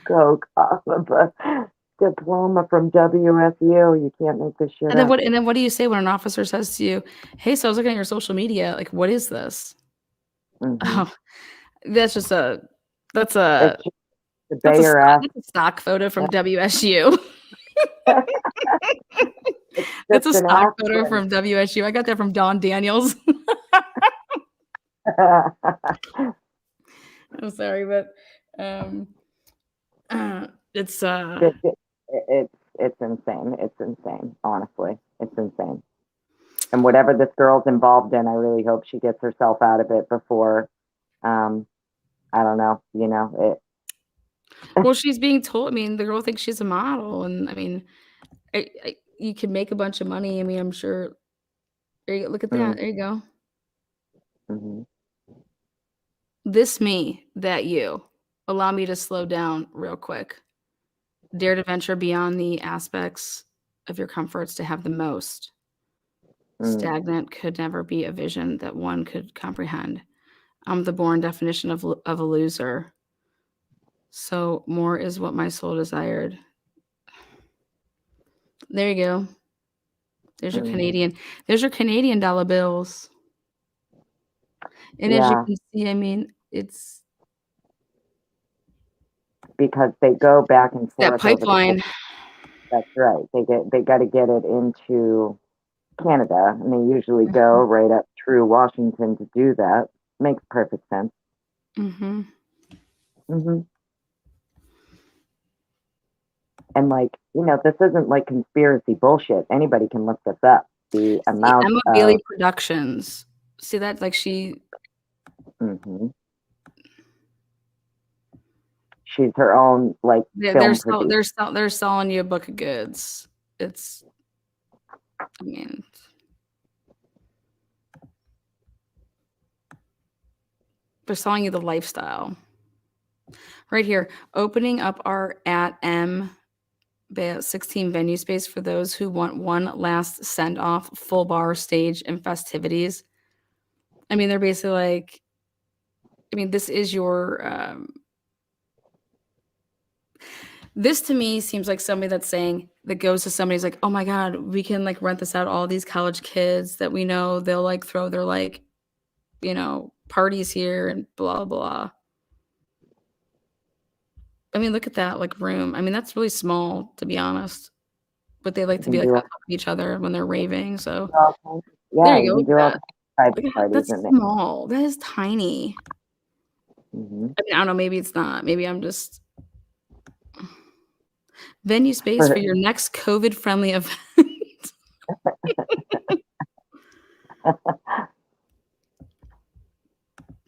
coke off of a diploma from WSU. You can't make this shit up. And then what do you say when an officer says to you, hey, so I was looking at your social media, like, what is this? Oh, that's a stock photo from WSU. It's a stock photo from WSU. I got that from Don Daniels. I'm sorry, but it's insane. It's insane. Honestly, it's insane. And whatever this girl's involved in, I really hope she gets herself out of it before. I don't know. Well, she's being told. The girl thinks she's a model, and you can make a bunch of money. I'm sure. Look at that. There you go. This me, that you. Allow me to slow down real quick. Dare to venture beyond the aspects of your comforts to have the most. Stagnant could never be a vision that one could comprehend. I'm the born definition of a loser. So more is what my soul desired. There you go. There's your Mm, Canadian. There's your Canadian dollar bills. And as you yeah, can see, I mean, it's because they go back and that forth over the border. pipeline. That's right. They got to get it into Canada, and they usually go Mhm, right up through Washington to do that. Makes perfect sense. mhm. Hmm. And like, this isn't like conspiracy bullshit. Anybody can look this up. The See, amount Emma Bailey of Productions. See that? Like mhm. She's her own like they're film sell producer. they're sell they're selling you a book of goods. It's I mean, they're selling you the lifestyle. Right here, opening up our at M 16 venue space for those who want one last send off, full bar stage and festivities. I mean, they're basically like, I mean, this is your this to me seems like somebody that's saying that goes to somebody's like, oh my god, we can like rent this out to all these college kids that we know they'll like throw their like, parties here and blah blah. I mean, look at that like room. I mean, that's really small to be honest, but they like You to be can like do on top of each other when they're raving. So all kinds. there Yeah, you you go. can Look do at all that. the private Look at that. parties That's in there. small. That is tiny. Hmm. I mean, I don't know. Maybe it's not. Maybe I'm just venue space for For your next COVID friendly event.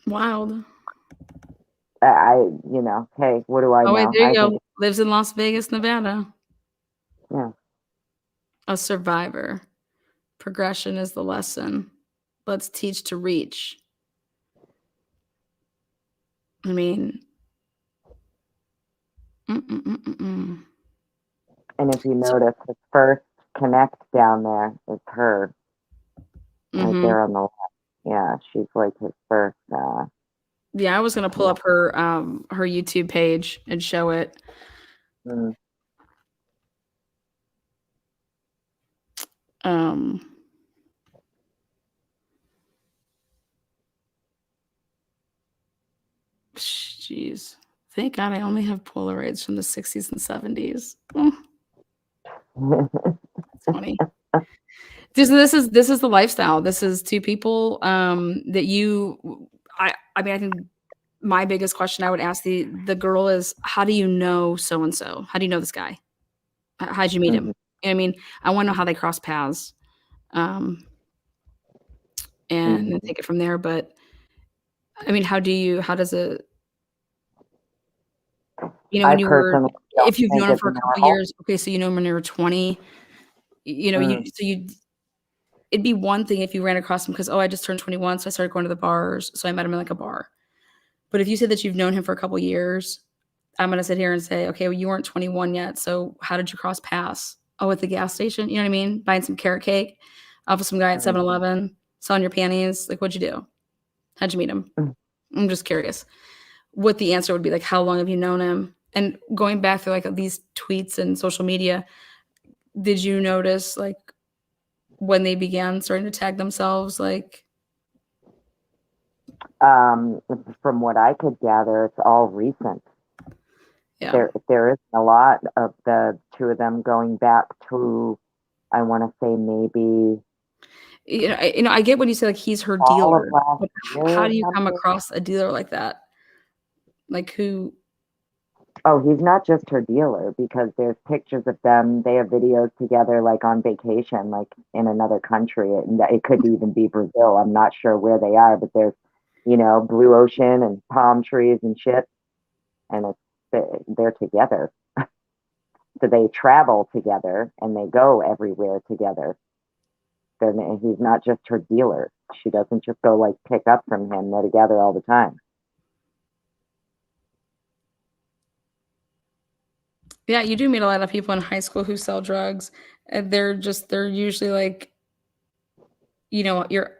Wild. hey, what do I Oh wait, know? there you I think, go. Lives in Las Vegas, Nevada. yeah, A survivor. Progression is the lesson. Let's teach to reach. I mean, mm-mm-mm-mm-mm. and if you So, notice, the first connect down there is her right mhm. there on the left. Yeah, she's like his first Yeah, I was gonna pull connect. up her YouTube page and show it. Mm. Um, jeez. Thank God I only have Polaroids from the 60s and 70s. It's funny. This is the lifestyle. This is two people that you I mean I think my biggest question I would ask the girl is how do you know so and so? How do you know this guy? How'd you meet him? Mhm. You know what I mean? I want to know how they cross paths. Um, and then Mhm. take it from there. But I mean, how does it, I when you were, personally don't if you've think known him it's for a couple normal. years, okay, so you know him when you were 20, Mm. it'd be one thing if you ran across him because, oh, I just turned 21, so I started going to the bars. So I met him in like a bar. But if you said that you've known him for a couple years, I'm going to sit here and say, okay, well, you weren't 21 yet. So how did you cross paths? Oh, at the gas station. You know what I mean? Buying some carrot cake off of some guy at Mm. 7-Eleven, selling your panties. Like, what'd you do? How'd you meet him? Mm. I'm just curious what the answer would be. Like, how long have you known him? And going back through like these tweets and social media, did you notice like when they began starting to tag themselves? Like, Um, from what I could gather, it's all recent. yeah, There isn't a lot of the two of them going back to, I want to say maybe I get when you say like he's her fall of dealer, last but year how or do you come something. across a dealer like that? Like who? Oh, he's not just her dealer because there's pictures of them. They have videos together, like on vacation, like in another country. And it could even be Brazil. I'm not sure where they are, but there's, blue ocean and palm trees and shit. And they're together. So they travel together and they go everywhere together. Then he's not just her dealer. She doesn't just go like pick up from him. They're together all the time. Yeah, you do meet a lot of people in high school who sell drugs. And they're usually like, your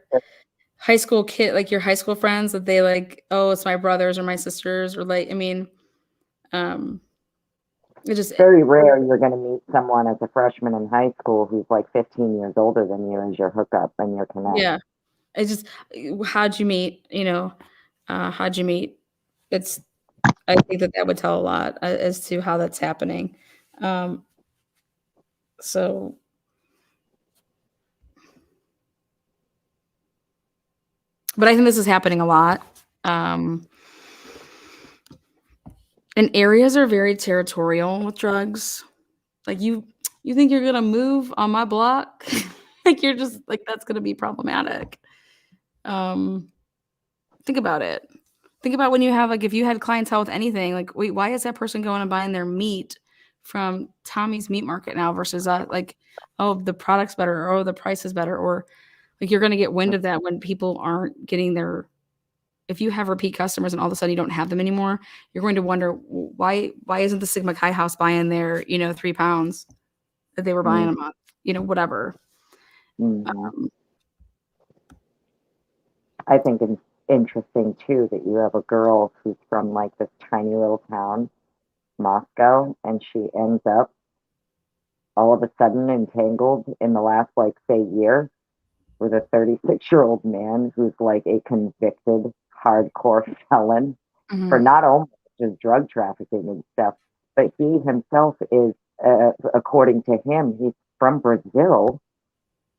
high school kid, like your high school friends that they like, oh, it's my brothers or my sisters, or like, I mean, um, It just Very rare you're going to meet someone as a freshman in high school who's like 15 years older than you as your hookup and your connect. yeah. It just how'd you meet? How'd you meet? It's I think that that would tell a lot as to how that's happening. Um, so, but I think this is happening a lot. Um, and areas are very territorial with drugs. Like you think you're gonna move on my block? Like you're just like that's gonna be problematic. Um, think about it. Think about when you have like if you had clientele with anything, like wait, why is that person going and buying their meat from Tommy's meat market now versus like, oh, the product's better or oh, the price is better or like you're gonna get wind of that when people aren't getting their if you have repeat customers and all of a sudden you don't have them anymore, you're going to wonder why isn't the Sigma Chi house buying their, 3 pounds that they were buying a month, whatever. Mm-hmm. I think it's interesting too that you have a girl who's from like this tiny little town, Moscow, and she ends up all of a sudden entangled in the last like say year with a 36-year-old man who's like a convicted hardcore felon for Mhm. not only just drug trafficking and stuff, but he himself is, according to him, he's from Brazil.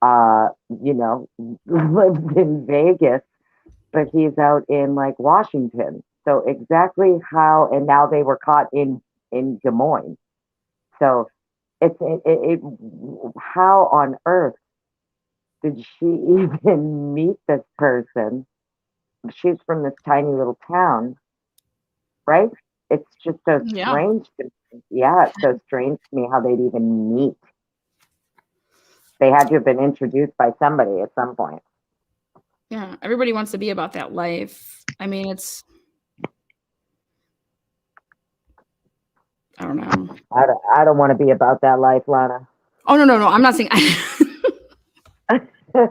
You know, lives in Vegas, but he's out in like Washington. So exactly how, and now they were caught in Des Moines. So how on earth did she even meet this person? She's from this tiny little town, right? It's just so Yeah. strange to me. Yeah, it's so strange to me how they'd even meet. They had to have been introduced by somebody at some point. Yeah. Everybody wants to be about that life. I mean, I don't know. I don't want to be about that life, Lana. Oh, no, no, no. I'm not saying no,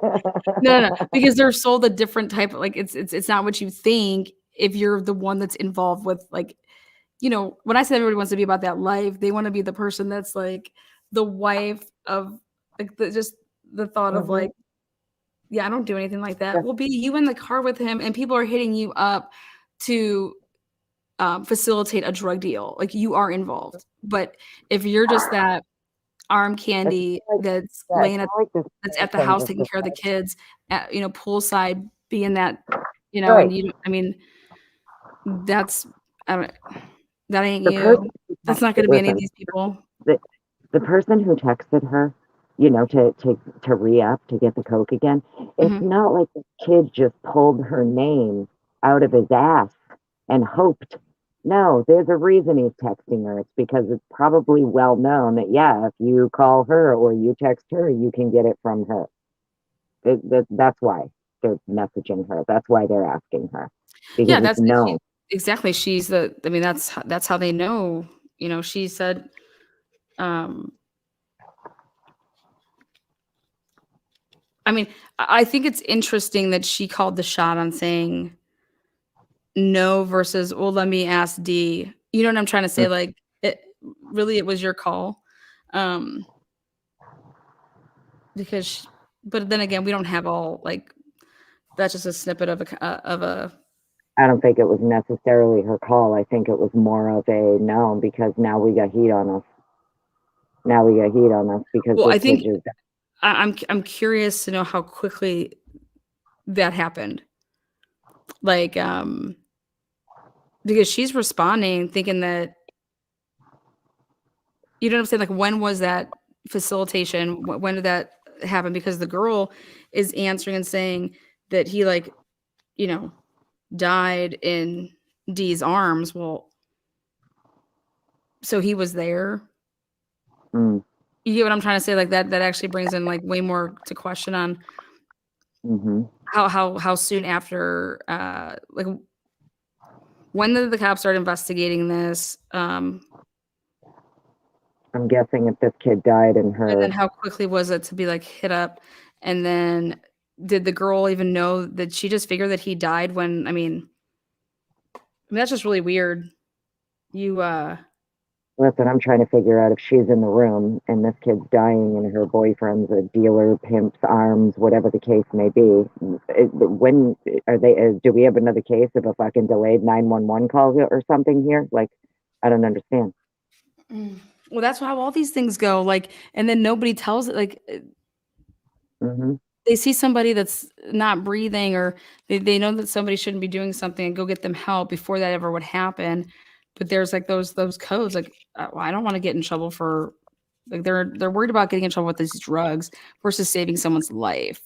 no, no, because they're sold a different type of like it's not what you think if you're the one that's involved with like, when I say everybody wants to be about that life, they want to be the person that's like the wife of like just the thought of Hmm. like, yeah, I don't do anything like that. Will be you in the car with him and people are hitting you up to facilitate a drug deal. Like you are involved. But if you're just that arm It's candy like, that's yeah, it's laying not like this that's at the person house just taking care of the decides. kids, poolside, being that, and Right. I mean, that's, I don't, that ain't The person you. who That's not texted, going to be any of listen, these people. the, the person who texted her, to re-up to get the coke again, it's Hmm. not like the kid just pulled her name out of his ass and hoped. No, there's a reason he's texting her. It's because it's probably well known that yeah, if you call her or you text her, you can get it from her. That's why they're messaging her. That's why they're asking her because Yeah, it's known. exactly. I mean, that's how they know, she said, um, I mean, I think it's interesting that she called the shot on saying no versus, well, let me ask D. You know what I'm trying to say? Like, it was your call. Um, because, but then again, we don't have all like that's just a snippet of a. I don't think it was necessarily her call. I think it was more of a no because now we got heat on us. Now we got heat on us because Well, this I kid think just. I'm curious to know how quickly that happened. Like, because she's responding, thinking that you know what I'm saying. Like, when was that facilitation? When did that happen? Because the girl is answering and saying that he like you know died in D's arms. Well, so he was there. Mm, You get what I'm trying to say? Like that actually brings in like way more to question on hmm. how soon after like when did the cops start investigating this? I'm guessing if this kid died in And then her. how quickly was it to be like hit up? And then did the girl even know that she just figured that he died when I mean that's just really weird. You That's what I'm trying to figure out. If she's in the room and this kid's dying and her boyfriend's a dealer, pimps arms, whatever the case may be, when are they? Do we have another case of a fucking delayed 911 call or something here? Like, I don't understand. Well, that's how all these things go. Like, and then nobody tells it. Like, Hmm. they see somebody that's not breathing, or they know that somebody shouldn't be doing something, and go get them help before that ever would happen. But there's like those codes. Like, well, I don't want to get in trouble for. Like, they're worried about getting in trouble with these drugs versus saving someone's life,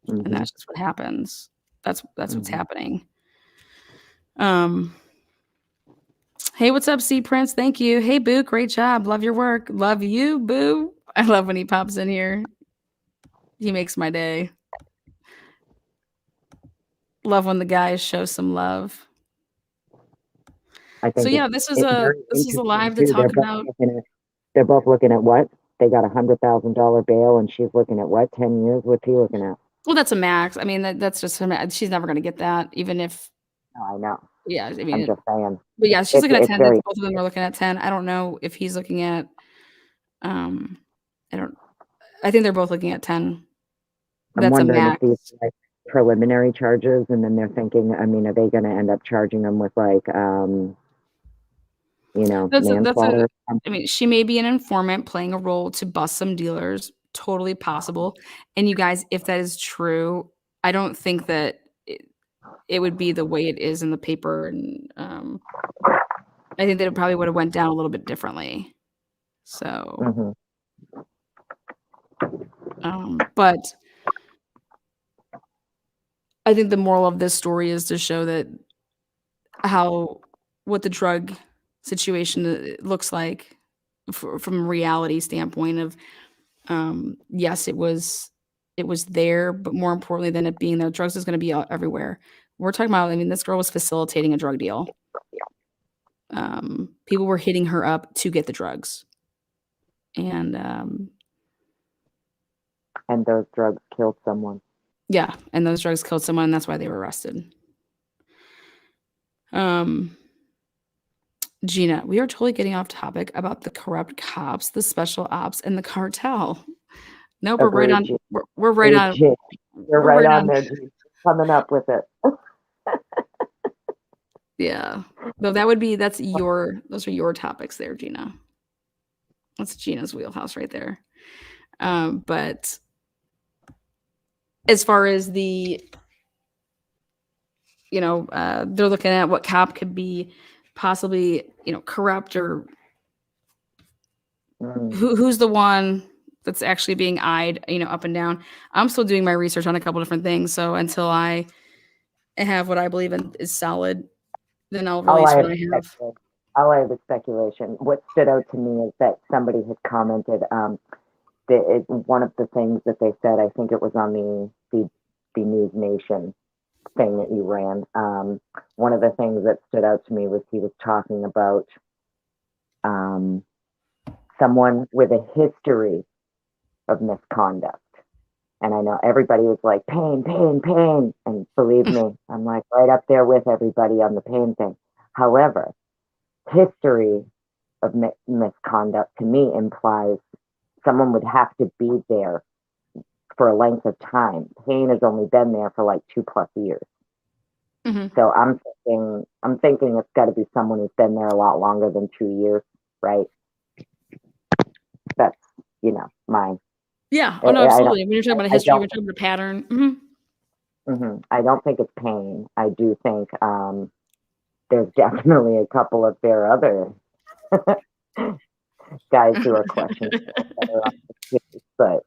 and Hmm. that's just what happens. That's what's Hmm. happening. Um. Hey, what's up, C Prince? Thank you. Hey, Boo, great job. Love your work. Love you, Boo. I love when he pops in here. He makes my day. Love when the guys show some love. I So think yeah, it's very this is a interesting live to too. talk about. They're both looking at what? They got $100,000 bail, and she's looking at what? 10 years? What's he looking at? Well, that's a max. I mean, that's just she's never going to get that, even if No, I know. yeah. I I'm mean, just saying. but yeah, she's looking at It's 10. very. Both of them are looking at 10. I don't know if he's looking at. Um, I don't. I think they're both looking at 10. I'm That's a wondering if max. these are like preliminary charges, and then they're thinking. I mean, are they going to end up charging them with like, That's a manslaughter? I mean, she may be an informant playing a role to bust some dealers, totally possible. And you guys, if that is true, I don't think that it would be the way it is in the paper, and I think that it probably would have went down a little bit differently. So, Hmm. but I think the moral of this story is to show that how what the drug situation looks like from a reality standpoint of yes, it was there, but more importantly than it being there, drugs is going to be everywhere. We're talking about. I mean, this girl was facilitating a drug deal. People were hitting her up to get the drugs, and And those drugs killed someone. yeah, and those drugs killed someone, and that's why they were arrested. Um, Gina, we are totally getting off topic about the corrupt cops, the special ops, and the cartel. Nope, Agreed, G. we're right Agreed, on. G. You're We're right right on on. there, G. Coming up with it. Yeah. No, those are your topics there, Gina. That's Gina's wheelhouse right there. But as far as they're looking at what cop could be possibly, corrupt, or Mm. who's the one that's actually being eyed, up and down. I'm still doing my research on a couple different things. So until I have what I believe in is solid, then I'll All release I what have I is have. speculation. All I have is speculation. What stood out to me is that somebody had commented. One of the things that they said, I think it was on the News Nation thing that you ran. One of the things that stood out to me was he was talking about um, someone with a history of misconduct. And I know everybody was like, pain, pain, pain. And believe me, I'm like right up there with everybody on the pain thing. However, history of misconduct to me implies someone would have to be there for a length of time. Pain has only been there for like 2+ years. Hmm. So I'm thinking it's got to be someone who's been there a lot longer than 2 years, right? That's my. Yeah. Oh no, I don't. absolutely. When you're talking about a I history, don't. when you're talking about a pattern. Hmm. I don't think it's pain. I do think there's definitely a couple of their other guys who are questionable that are on the case, but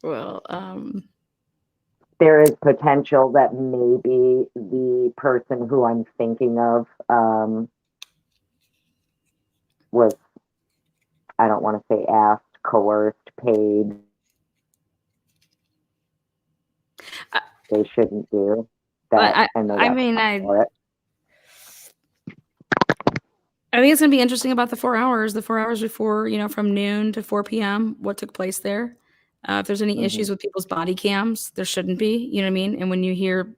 Well, there is potential that maybe the person who I'm thinking of was, I don't want to say asked, coerced, paid. I, They shouldn't do that, and they I got mean, caught for it. I think it's going to be interesting about the 4 hours before, from noon to 4 p.m., what took place there. If there's any Hmm. issues with people's body cams, there shouldn't be, you know what I mean? And when you hear,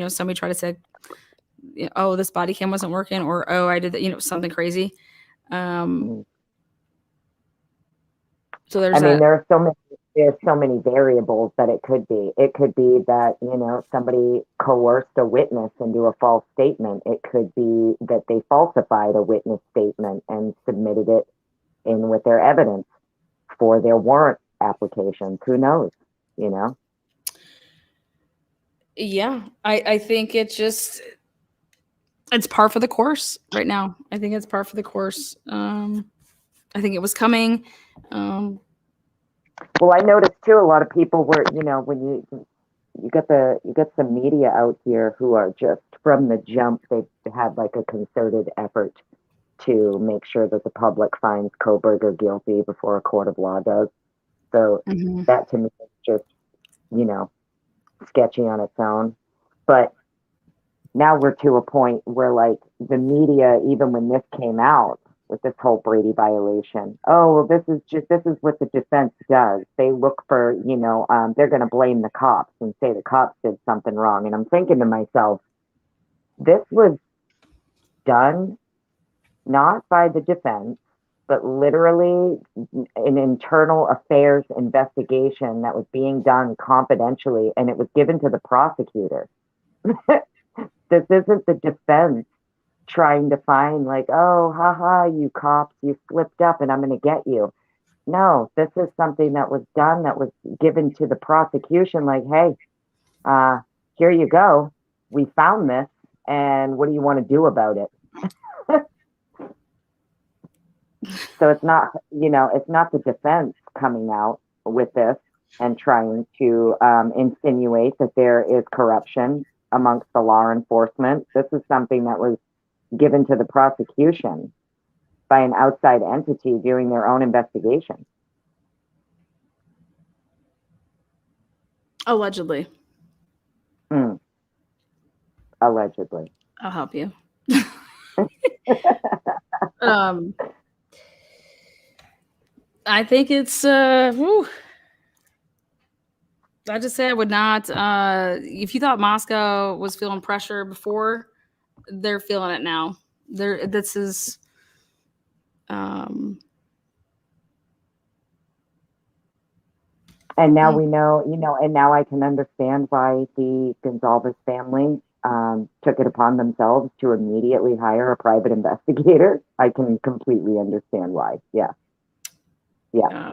somebody try to say, oh, this body cam wasn't working, or, oh, I did that, something crazy. Um, Mm. so there's I mean, that. there's so many variables that it could be. It could be that, somebody coerced a witness into a false statement. It could be that they falsified a witness statement and submitted it in with their evidence for their warrant applications. Who knows? You know? Yeah, I think it's par for the course right now. I think it's par for the course. I think it was coming. Um, Well, I noticed too, a lot of people were, when you get some media out here who are just from the jump, they've had like a concerted effort to make sure that the public finds Koberger guilty before a court of law does. So mhm. that to me is just, you know, sketchy on its own. But now we're to a point where like the media, even when this came out with this whole Brady violation, oh well, this is what the defense does. They look for, they're going to blame the cops and say the cops did something wrong. And I'm thinking to myself, this was done not by the defense, but literally an internal affairs investigation that was being done confidentially, and it was given to the prosecutor. This isn't the defense trying to find like, oh, haha, you cops, you slipped up and I'm going to get you. No, this is something that was done that was given to the prosecution like, hey, uh, here you go. We found this and what do you want to do about it? So it's not, it's not the defense coming out with this and trying to insinuate that there is corruption amongst the law enforcement. This is something that was given to the prosecution by an outside entity doing their own investigation. Allegedly. Mm, allegedly. I'll help you. um, I think it's I just say I would not. If you thought Moscow was feeling pressure before, they're feeling it now. This is. Um, And now mm, we know, and now I can understand why the Gonzalez family took it upon themselves to immediately hire a private investigator. I can completely understand why. Yeah. Yeah.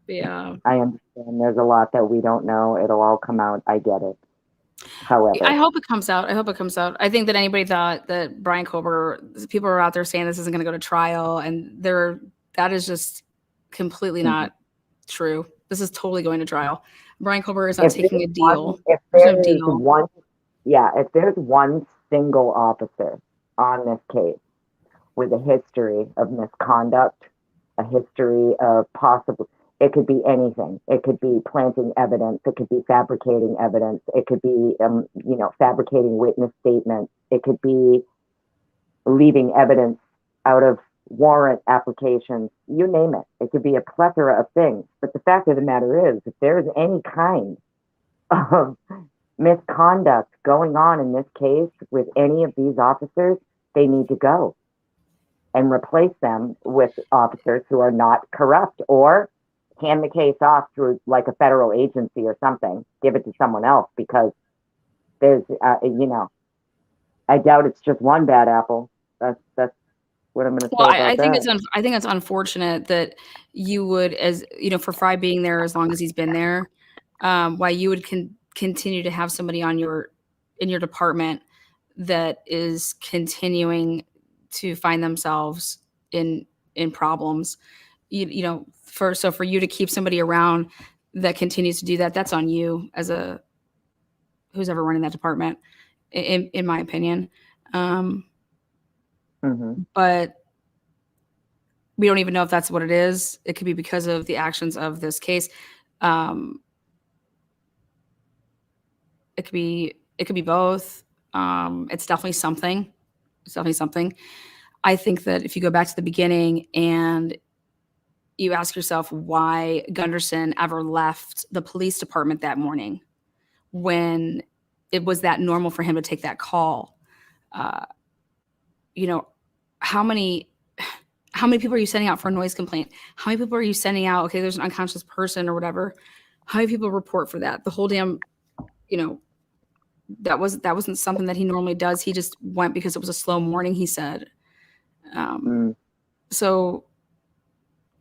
yeah, yeah. I understand there's a lot that we don't know. It'll all come out. I get it. I However, hope it comes out. I hope it comes out. I think that anybody thought that Brian Kober, people are out there saying this isn't going to go to trial, and that is just completely mhm. not true. This is totally going to trial. Brian Kober is not if taking there's a one, deal. if There's no there is deal. one, yeah, if there's one single officer on this case with a history of misconduct, a history of possible, it could be anything. It could be planting evidence. It could be fabricating evidence. It could be, fabricating witness statements. It could be leaving evidence out of warrant applications. You name it. It could be a plethora of things. But the fact of the matter is, if there is any kind of misconduct going on in this case with any of these officers, they need to go and replace them with officers who are not corrupt, or hand the case off to like a federal agency or something, give it to someone else, because there's, I doubt it's just one bad apple. That's what I'm going to Well, say I about think that. I think it's unfortunate that you would, as you know, for Fry being there as long as he's been there, why you would continue to have somebody on in your department that is continuing to find themselves in problems. For you to keep somebody around that continues to do that, that's on you as a who's ever running that department, in my opinion. Um, Mm-hmm. but we don't even know if that's what it is. It could be because of the actions of this case. Um, it could be both. It's definitely something. It's definitely something. I think that if you go back to the beginning and you ask yourself why Gunderson ever left the police department that morning when it was that normal for him to take that call, uh, you know, how many people are you sending out for a noise complaint? How many people are you sending out? Okay, there's an unconscious person or whatever. How many people report for that? The whole damn, that wasn't something that he normally does. He just went because it was a slow morning, he said. So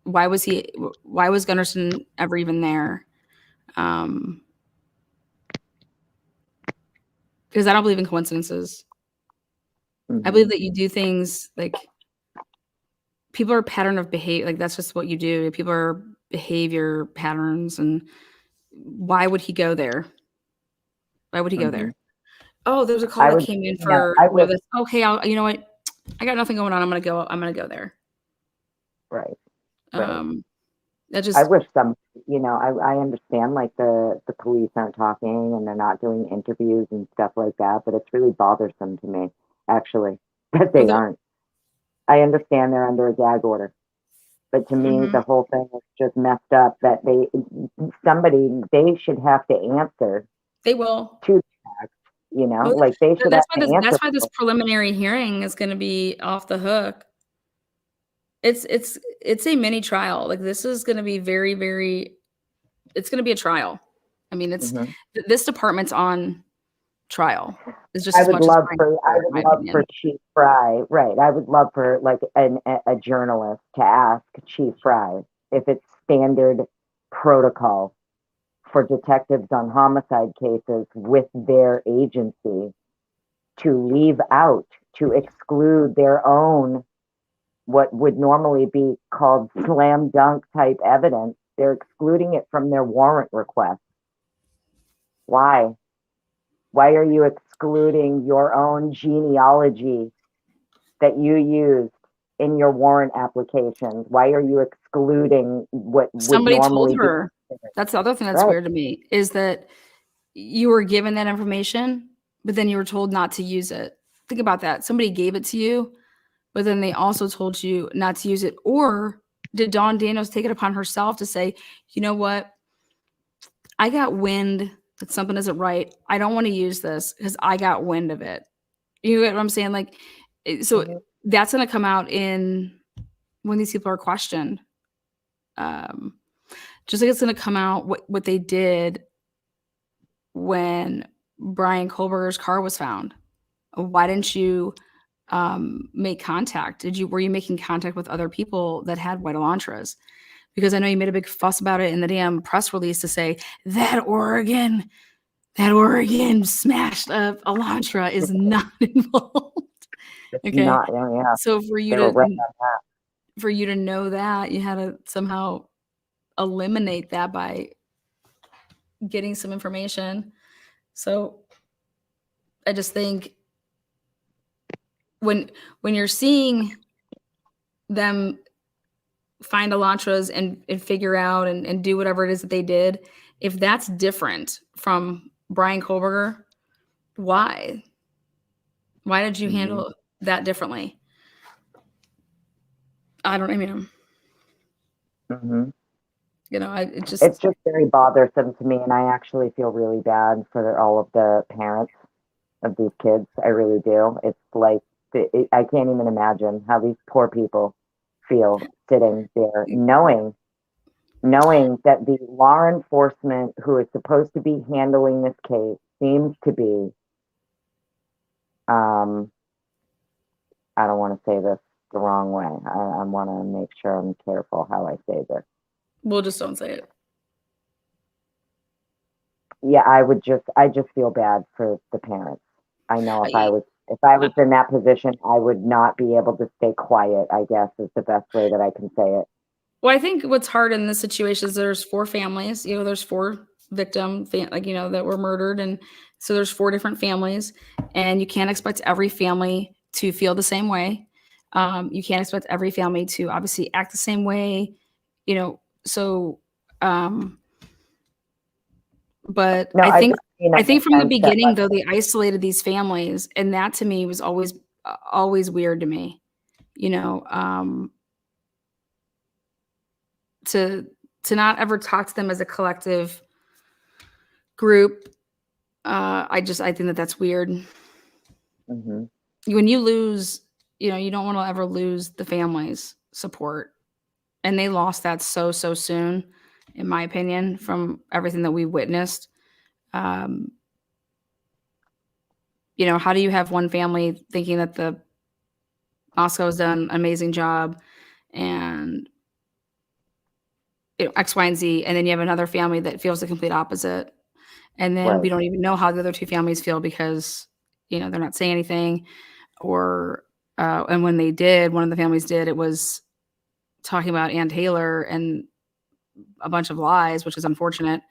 why was Gunnarsson ever even there? Because I don't believe in coincidences. I believe that you do things like people are a pattern of behavior. Like that's just what you do. People are behavior patterns. And why would he go there? Why would he go there? Oh, there's a call that came in for this. Okay, you know what? I got nothing going on. I'm gonna go there. Right. I wish some, I understand like the police aren't talking and they're not doing interviews and stuff like that, but it's really bothersome to me, actually, that they aren't. I understand they're under a gag order, but to me, the whole thing is just messed up. That they should have to answer. They will. To like they should have to answer. That's why this preliminary hearing is going to be off the hook. It's a mini trial. Like this is going to be very, very. It's going to be a trial. I mean, this department's on trial. It's just. I would love for Chief Fry. Right. I would love for like a journalist to ask Chief Fry if it's standard protocol for detectives on homicide cases with their agency to leave out, to exclude their own, what would normally be called slam dunk type evidence. They're excluding it from their warrant request. Why? Why are you excluding your own genealogy that you used in your warrant applications? Why are you excluding what somebody told her? That's the other thing that's weird to me, is that you were given that information, but then you were told not to use it. Think about that. Somebody gave it to you, but then they also told you not to use it. Or did Dawn Daniels take it upon herself to say, you know what? I got wind that something isn't right. I don't want to use this because I got wind of it. You get what I'm saying? Like, so that's going to come out in when these people are questioned. Just like it's going to come out what they did when Brian Kohlberger's car was found. Why didn't you make contact? Were you making contact with other people that had white Elantras? Because I know you made a big fuss about it in the damn press release to say that Oregon smashed up Elantra is not involved. Okay. Not, yeah. So for you to know that, you had to somehow eliminate that by getting some information. So I just think when you're seeing them find Elantras and figure out and do whatever it is that they did, if that's different from Brian Kohlberger, why did you handle that differently? It's just very bothersome to me, and I actually feel really bad for all of the parents of these kids. I really do. It's like I can't even imagine how these poor people feel sitting there knowing that the law enforcement who is supposed to be handling this case seems to be I don't want to say this the wrong way. I want to make sure I'm careful how I say this. Well, just don't say it. Yeah, I just feel bad for the parents. I know if I was in that position, I would not be able to stay quiet, I guess is the best way that I can say it. Well, I think what's hard in this situation is there's 4 families, there's 4 victims, that were murdered. And so there's 4 different families, and you can't expect every family to feel the same way. You can't expect every family to obviously act the same way, so, but no, I think from the beginning, though, they isolated these families, and that to me was always weird to me, to not ever talk to them as a collective group. I think that's weird. When you lose you don't want to ever lose the family's support. And they lost that so soon, in my opinion, from everything that we witnessed. Um, how do you have one family thinking that the Moscow's done an amazing job and X, Y, and Z, and then you have another family that feels the complete opposite, and then Right. we don't even know how the other two families feel because they're not saying anything, or and when they did, one of the families did, it was talking about Ann Taylor and a bunch of lies, which is unfortunate.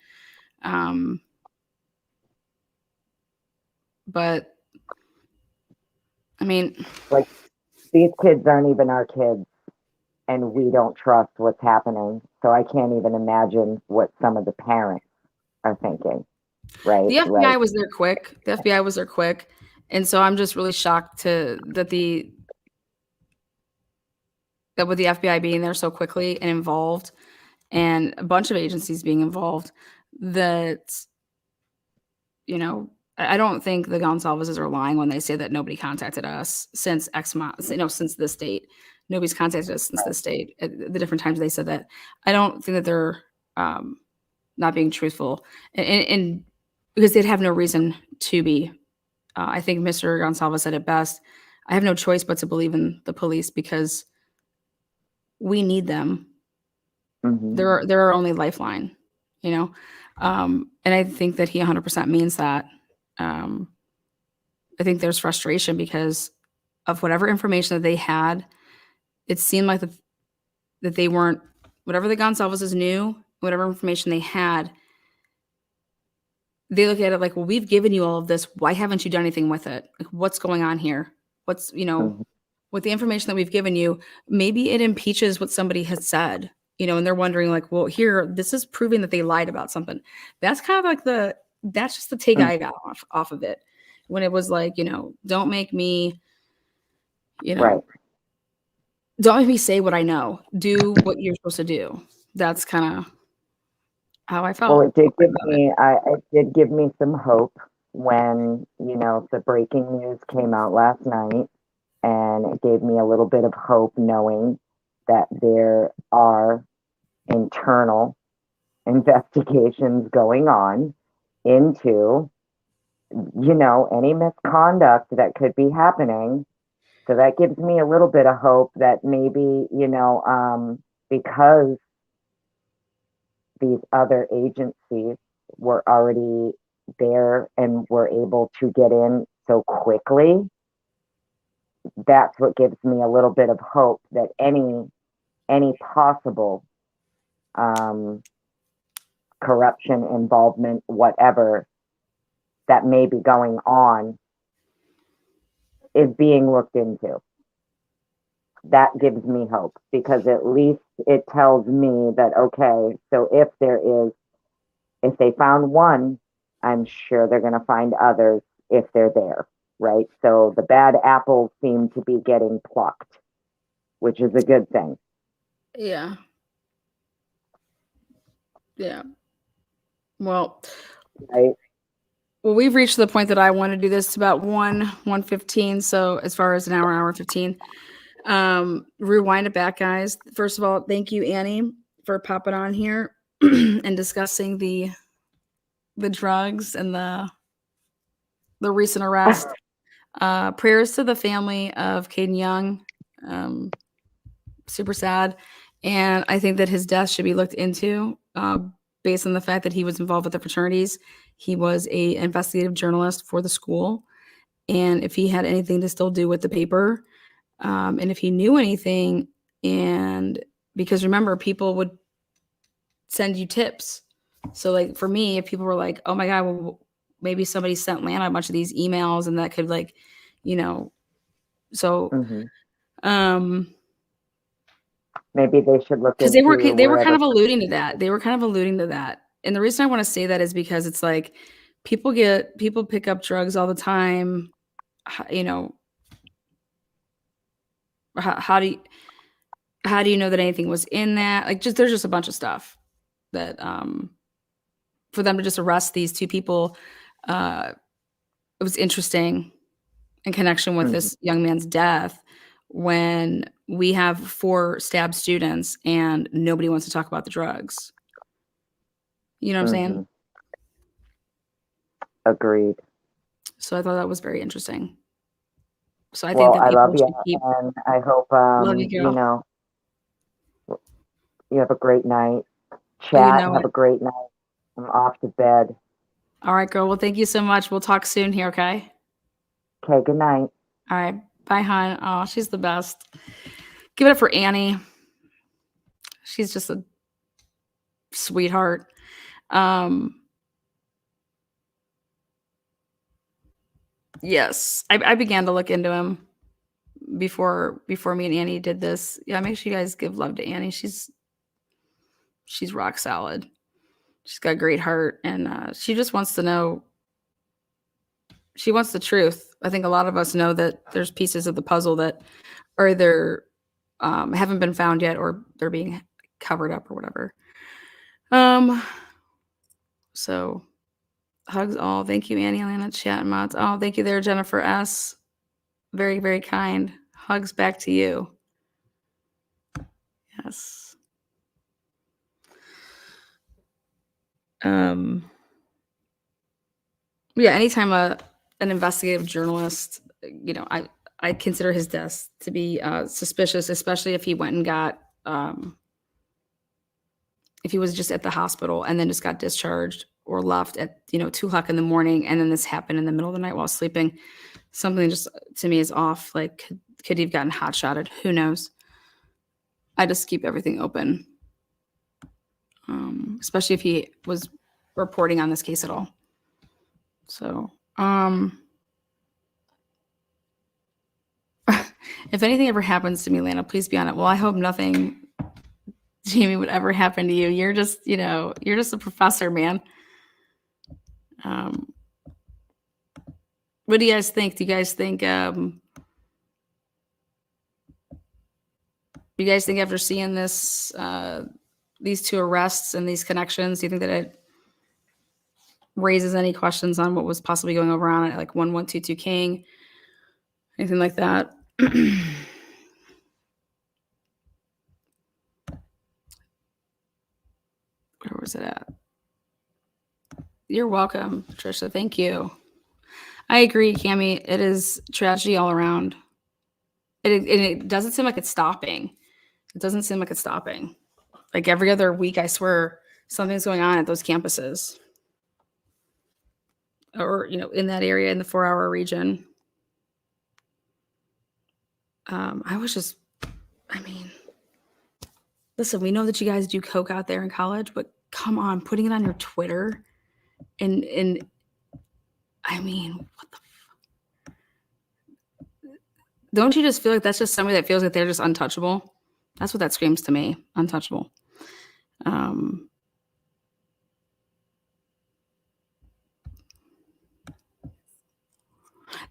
Um, but I mean, Like, these kids aren't even our kids, and we don't trust what's happening. So I can't even imagine what some of the parents are thinking. Right. the FBI Right. was there quick. The FBI was there quick, and so I'm just really shocked that with the FBI being there so quickly and involved, and a bunch of agencies being involved, that I don't think the Gonsalveses are lying when they say that nobody contacted us since since this date. Nobody's contacted us since this date. At the different times they said that, I don't think that they're um, not being truthful, and because they'd have no reason to be. I think Mr. Gonsalves said it best. I have no choice but to believe in the police because we need them. Hmm. They're our only lifeline, you know. And I think that he 100% means that. Um, I think there's frustration because of whatever information that they had. It seemed like that they weren't, whatever the Gonsalveses knew, whatever information they had, they look at it like, well, we've given you all of this. Why haven't you done anything with it? Like, what's going on here? What's, Hmm. with the information that we've given you, maybe it impeaches what somebody has said, and they're wondering, like, well, here, this is proving that they lied about something. That's kind of like that's just the take I got off of it when it was like, don't make me, you Right. know, don't make me say what I know. Do what you're supposed to do. That's kind of how I Well, felt about it. it did give me some hope when, the breaking news came out last night, and it gave me a little bit of hope knowing that there are internal investigations going on into, any misconduct that could be happening. So that gives me a little bit of hope that maybe, because these other agencies were already there and were able to get in so quickly, that's what gives me a little bit of hope that any possible um, corruption, involvement, whatever that may be going on is being looked into. That gives me hope because at least it tells me that, okay, so if they found one, I'm sure they're going to find others if they're there, right? So the bad apples seem to be getting plucked, which is a good thing. Yeah. Yeah. Well, Right. we've reached the point that I want to do this. It's about 1:15. So as far as an hour 15. Rewind it back, guys. First of all, thank you, Annie, for popping on here and discussing the drugs and the recent arrest. Prayers to the family of Caden Young. Super sad. And I think that his death should be looked into based on the fact that he was involved with the fraternities. He was a investigative journalist for the school. And if he had anything to still do with the paper, and if he knew anything, and because remember, people would send you tips. So, like for me, if people were like, "Oh my god, well, maybe somebody sent Lana a bunch of these emails," and that could like, you know, so Hmm. um, Maybe they should look because they were into they were kind wherever. of alluding to that. They were kind of alluding to that, and the reason I want to say that is because it's like people pick up drugs all the time. You know, how do you know that anything was in that? Like, just there's just a bunch of stuff that for them to just arrest these two people, it was interesting in connection with Hmm. this young man's death. when we have 4 stabbed students and nobody wants to talk about the drugs. You know what I'm saying? Agreed. So I thought that was very interesting. So I think Well, that I love people you, should keep. and I hope Love you, girl. you have a great night. Oh, you Chat. know Have it. a great night. I'm off to bed. All right, girl. Well, thank you so much. We'll talk soon here, okay? Okay. Good night. All right. Bye, hon. Oh, she's the best. Give it up for Annie. She's just a sweetheart. Yes, I began to look into him before me and Annie did this. Yeah, make sure you guys give love to Annie. She's rock solid. She's got a great heart, and she just wants to know. She wants the truth. I think a lot of us know that there's pieces of the puzzle that are either haven't been found yet, or they're being covered up, or whatever. So hugs all. Thank you, Annie, Alana, chat, and mods. Oh, thank you there, Jennifer S. Very, very kind. Hugs back to you. Yes. Yeah, anytime an investigative journalist, I consider his death to be suspicious, especially if he went and got if he was just at the hospital and then just got discharged or left at 2 o'clock in the morning, and then this happened in the middle of the night while sleeping. Something just to me is off. Like, could he have gotten hot shotted? Who knows? I just keep everything open, especially if he was reporting on this case at all. So, if anything ever happens to me, Lana, please be on it. Well, I hope nothing, Jamie, would ever happen to you. You're just, you're just a professor, man. What do you guys think? Do you guys think, after seeing this, these 2 arrests and these connections, do you think that it raises any questions on what was possibly going over on it, like 1122 King, anything like that? Where was it at? You're welcome, Patricia. Thank you. I agree, Cami. It is tragedy all around. It doesn't seem like it's stopping. It doesn't seem like it's stopping. Like every other week, I swear, something's going on at those campuses, or in that area, in the 4-hour region. Listen, we know that you guys do coke out there in college, but come on, putting it on your Twitter, and what the? Don't you just feel like that's just somebody that feels like they're just untouchable? That's what that screams to me, untouchable.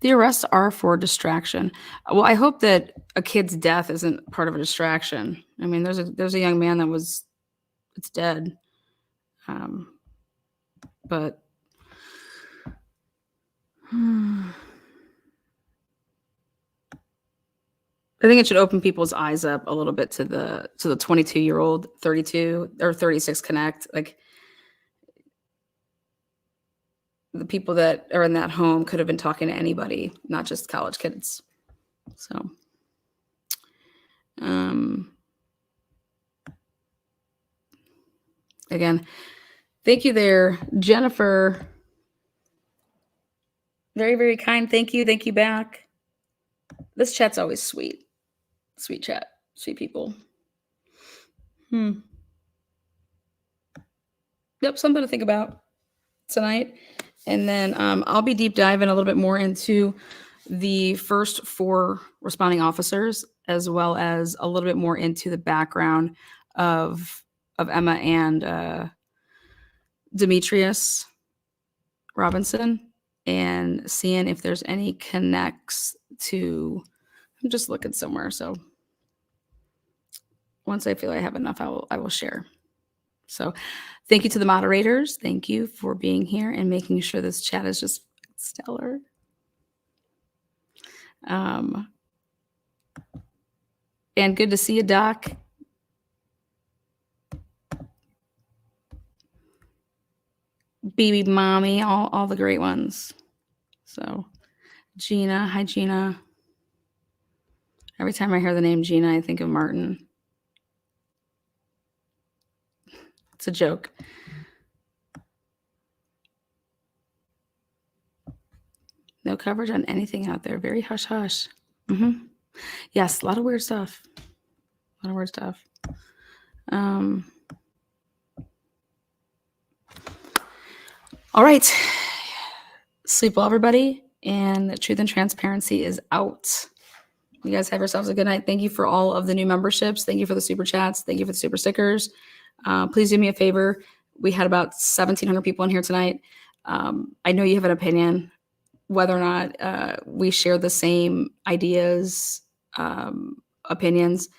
The arrests are for distraction. Well, I hope that a kid's death isn't part of a distraction. I mean, there's a young man that it's dead. But I think it should open people's eyes up a little bit to the 22-year-old, 32 or 36 connect. Like, the people that are in that home could have been talking to anybody, not just college kids. So, again, thank you there, Jennifer. Very, very kind. Thank you. Thank you back. This chat's always sweet. Sweet chat. Sweet people. Yep, something to think about tonight. And then I'll be deep diving a little bit more into the first 4 responding officers, as well as a little bit more into the background of Emma and Demetrius Robinson, and seeing if there's any connects to. I'm just looking somewhere. So once I feel I have enough, I will share. So thank you to the moderators. Thank you for being here and making sure this chat is just stellar. And good to see you, Doc. BB Mommy, all the great ones. So Gina, hi Gina. Every time I hear the name Gina, I think of Martin. It's a joke. No coverage on anything out there. Very hush hush. Mm-hmm. Yes, a lot of weird stuff. A lot of weird stuff. All right. Sleep well, everybody. And Truth and Transparency is out. You guys have yourselves a good night. Thank you for all of the new memberships. Thank you for the super chats. Thank you for the super stickers. Please do me a favor. We had about 1,700 people in here tonight. I know you have an opinion, whether or not we share the same ideas, opinions.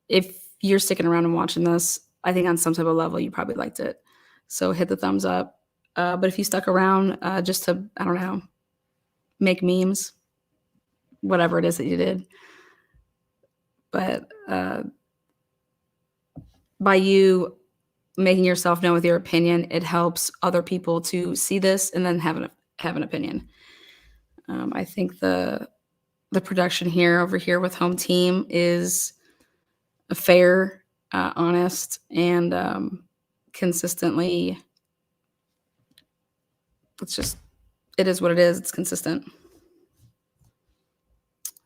If you're sticking around and watching this, I think on some type of level, you probably liked it. So hit the thumbs up. But if you stuck around just to, I don't know, make memes, whatever it is that you did. But by you making yourself known with your opinion, it helps other people to see this and then have an opinion. I think the production over here with Home Team is fair, honest, and consistently. It is what it is. It's consistent.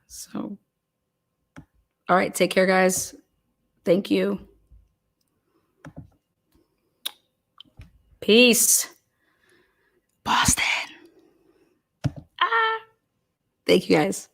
So, all right, take care, guys. Thank you. Peace. Boston. Thank you, guys.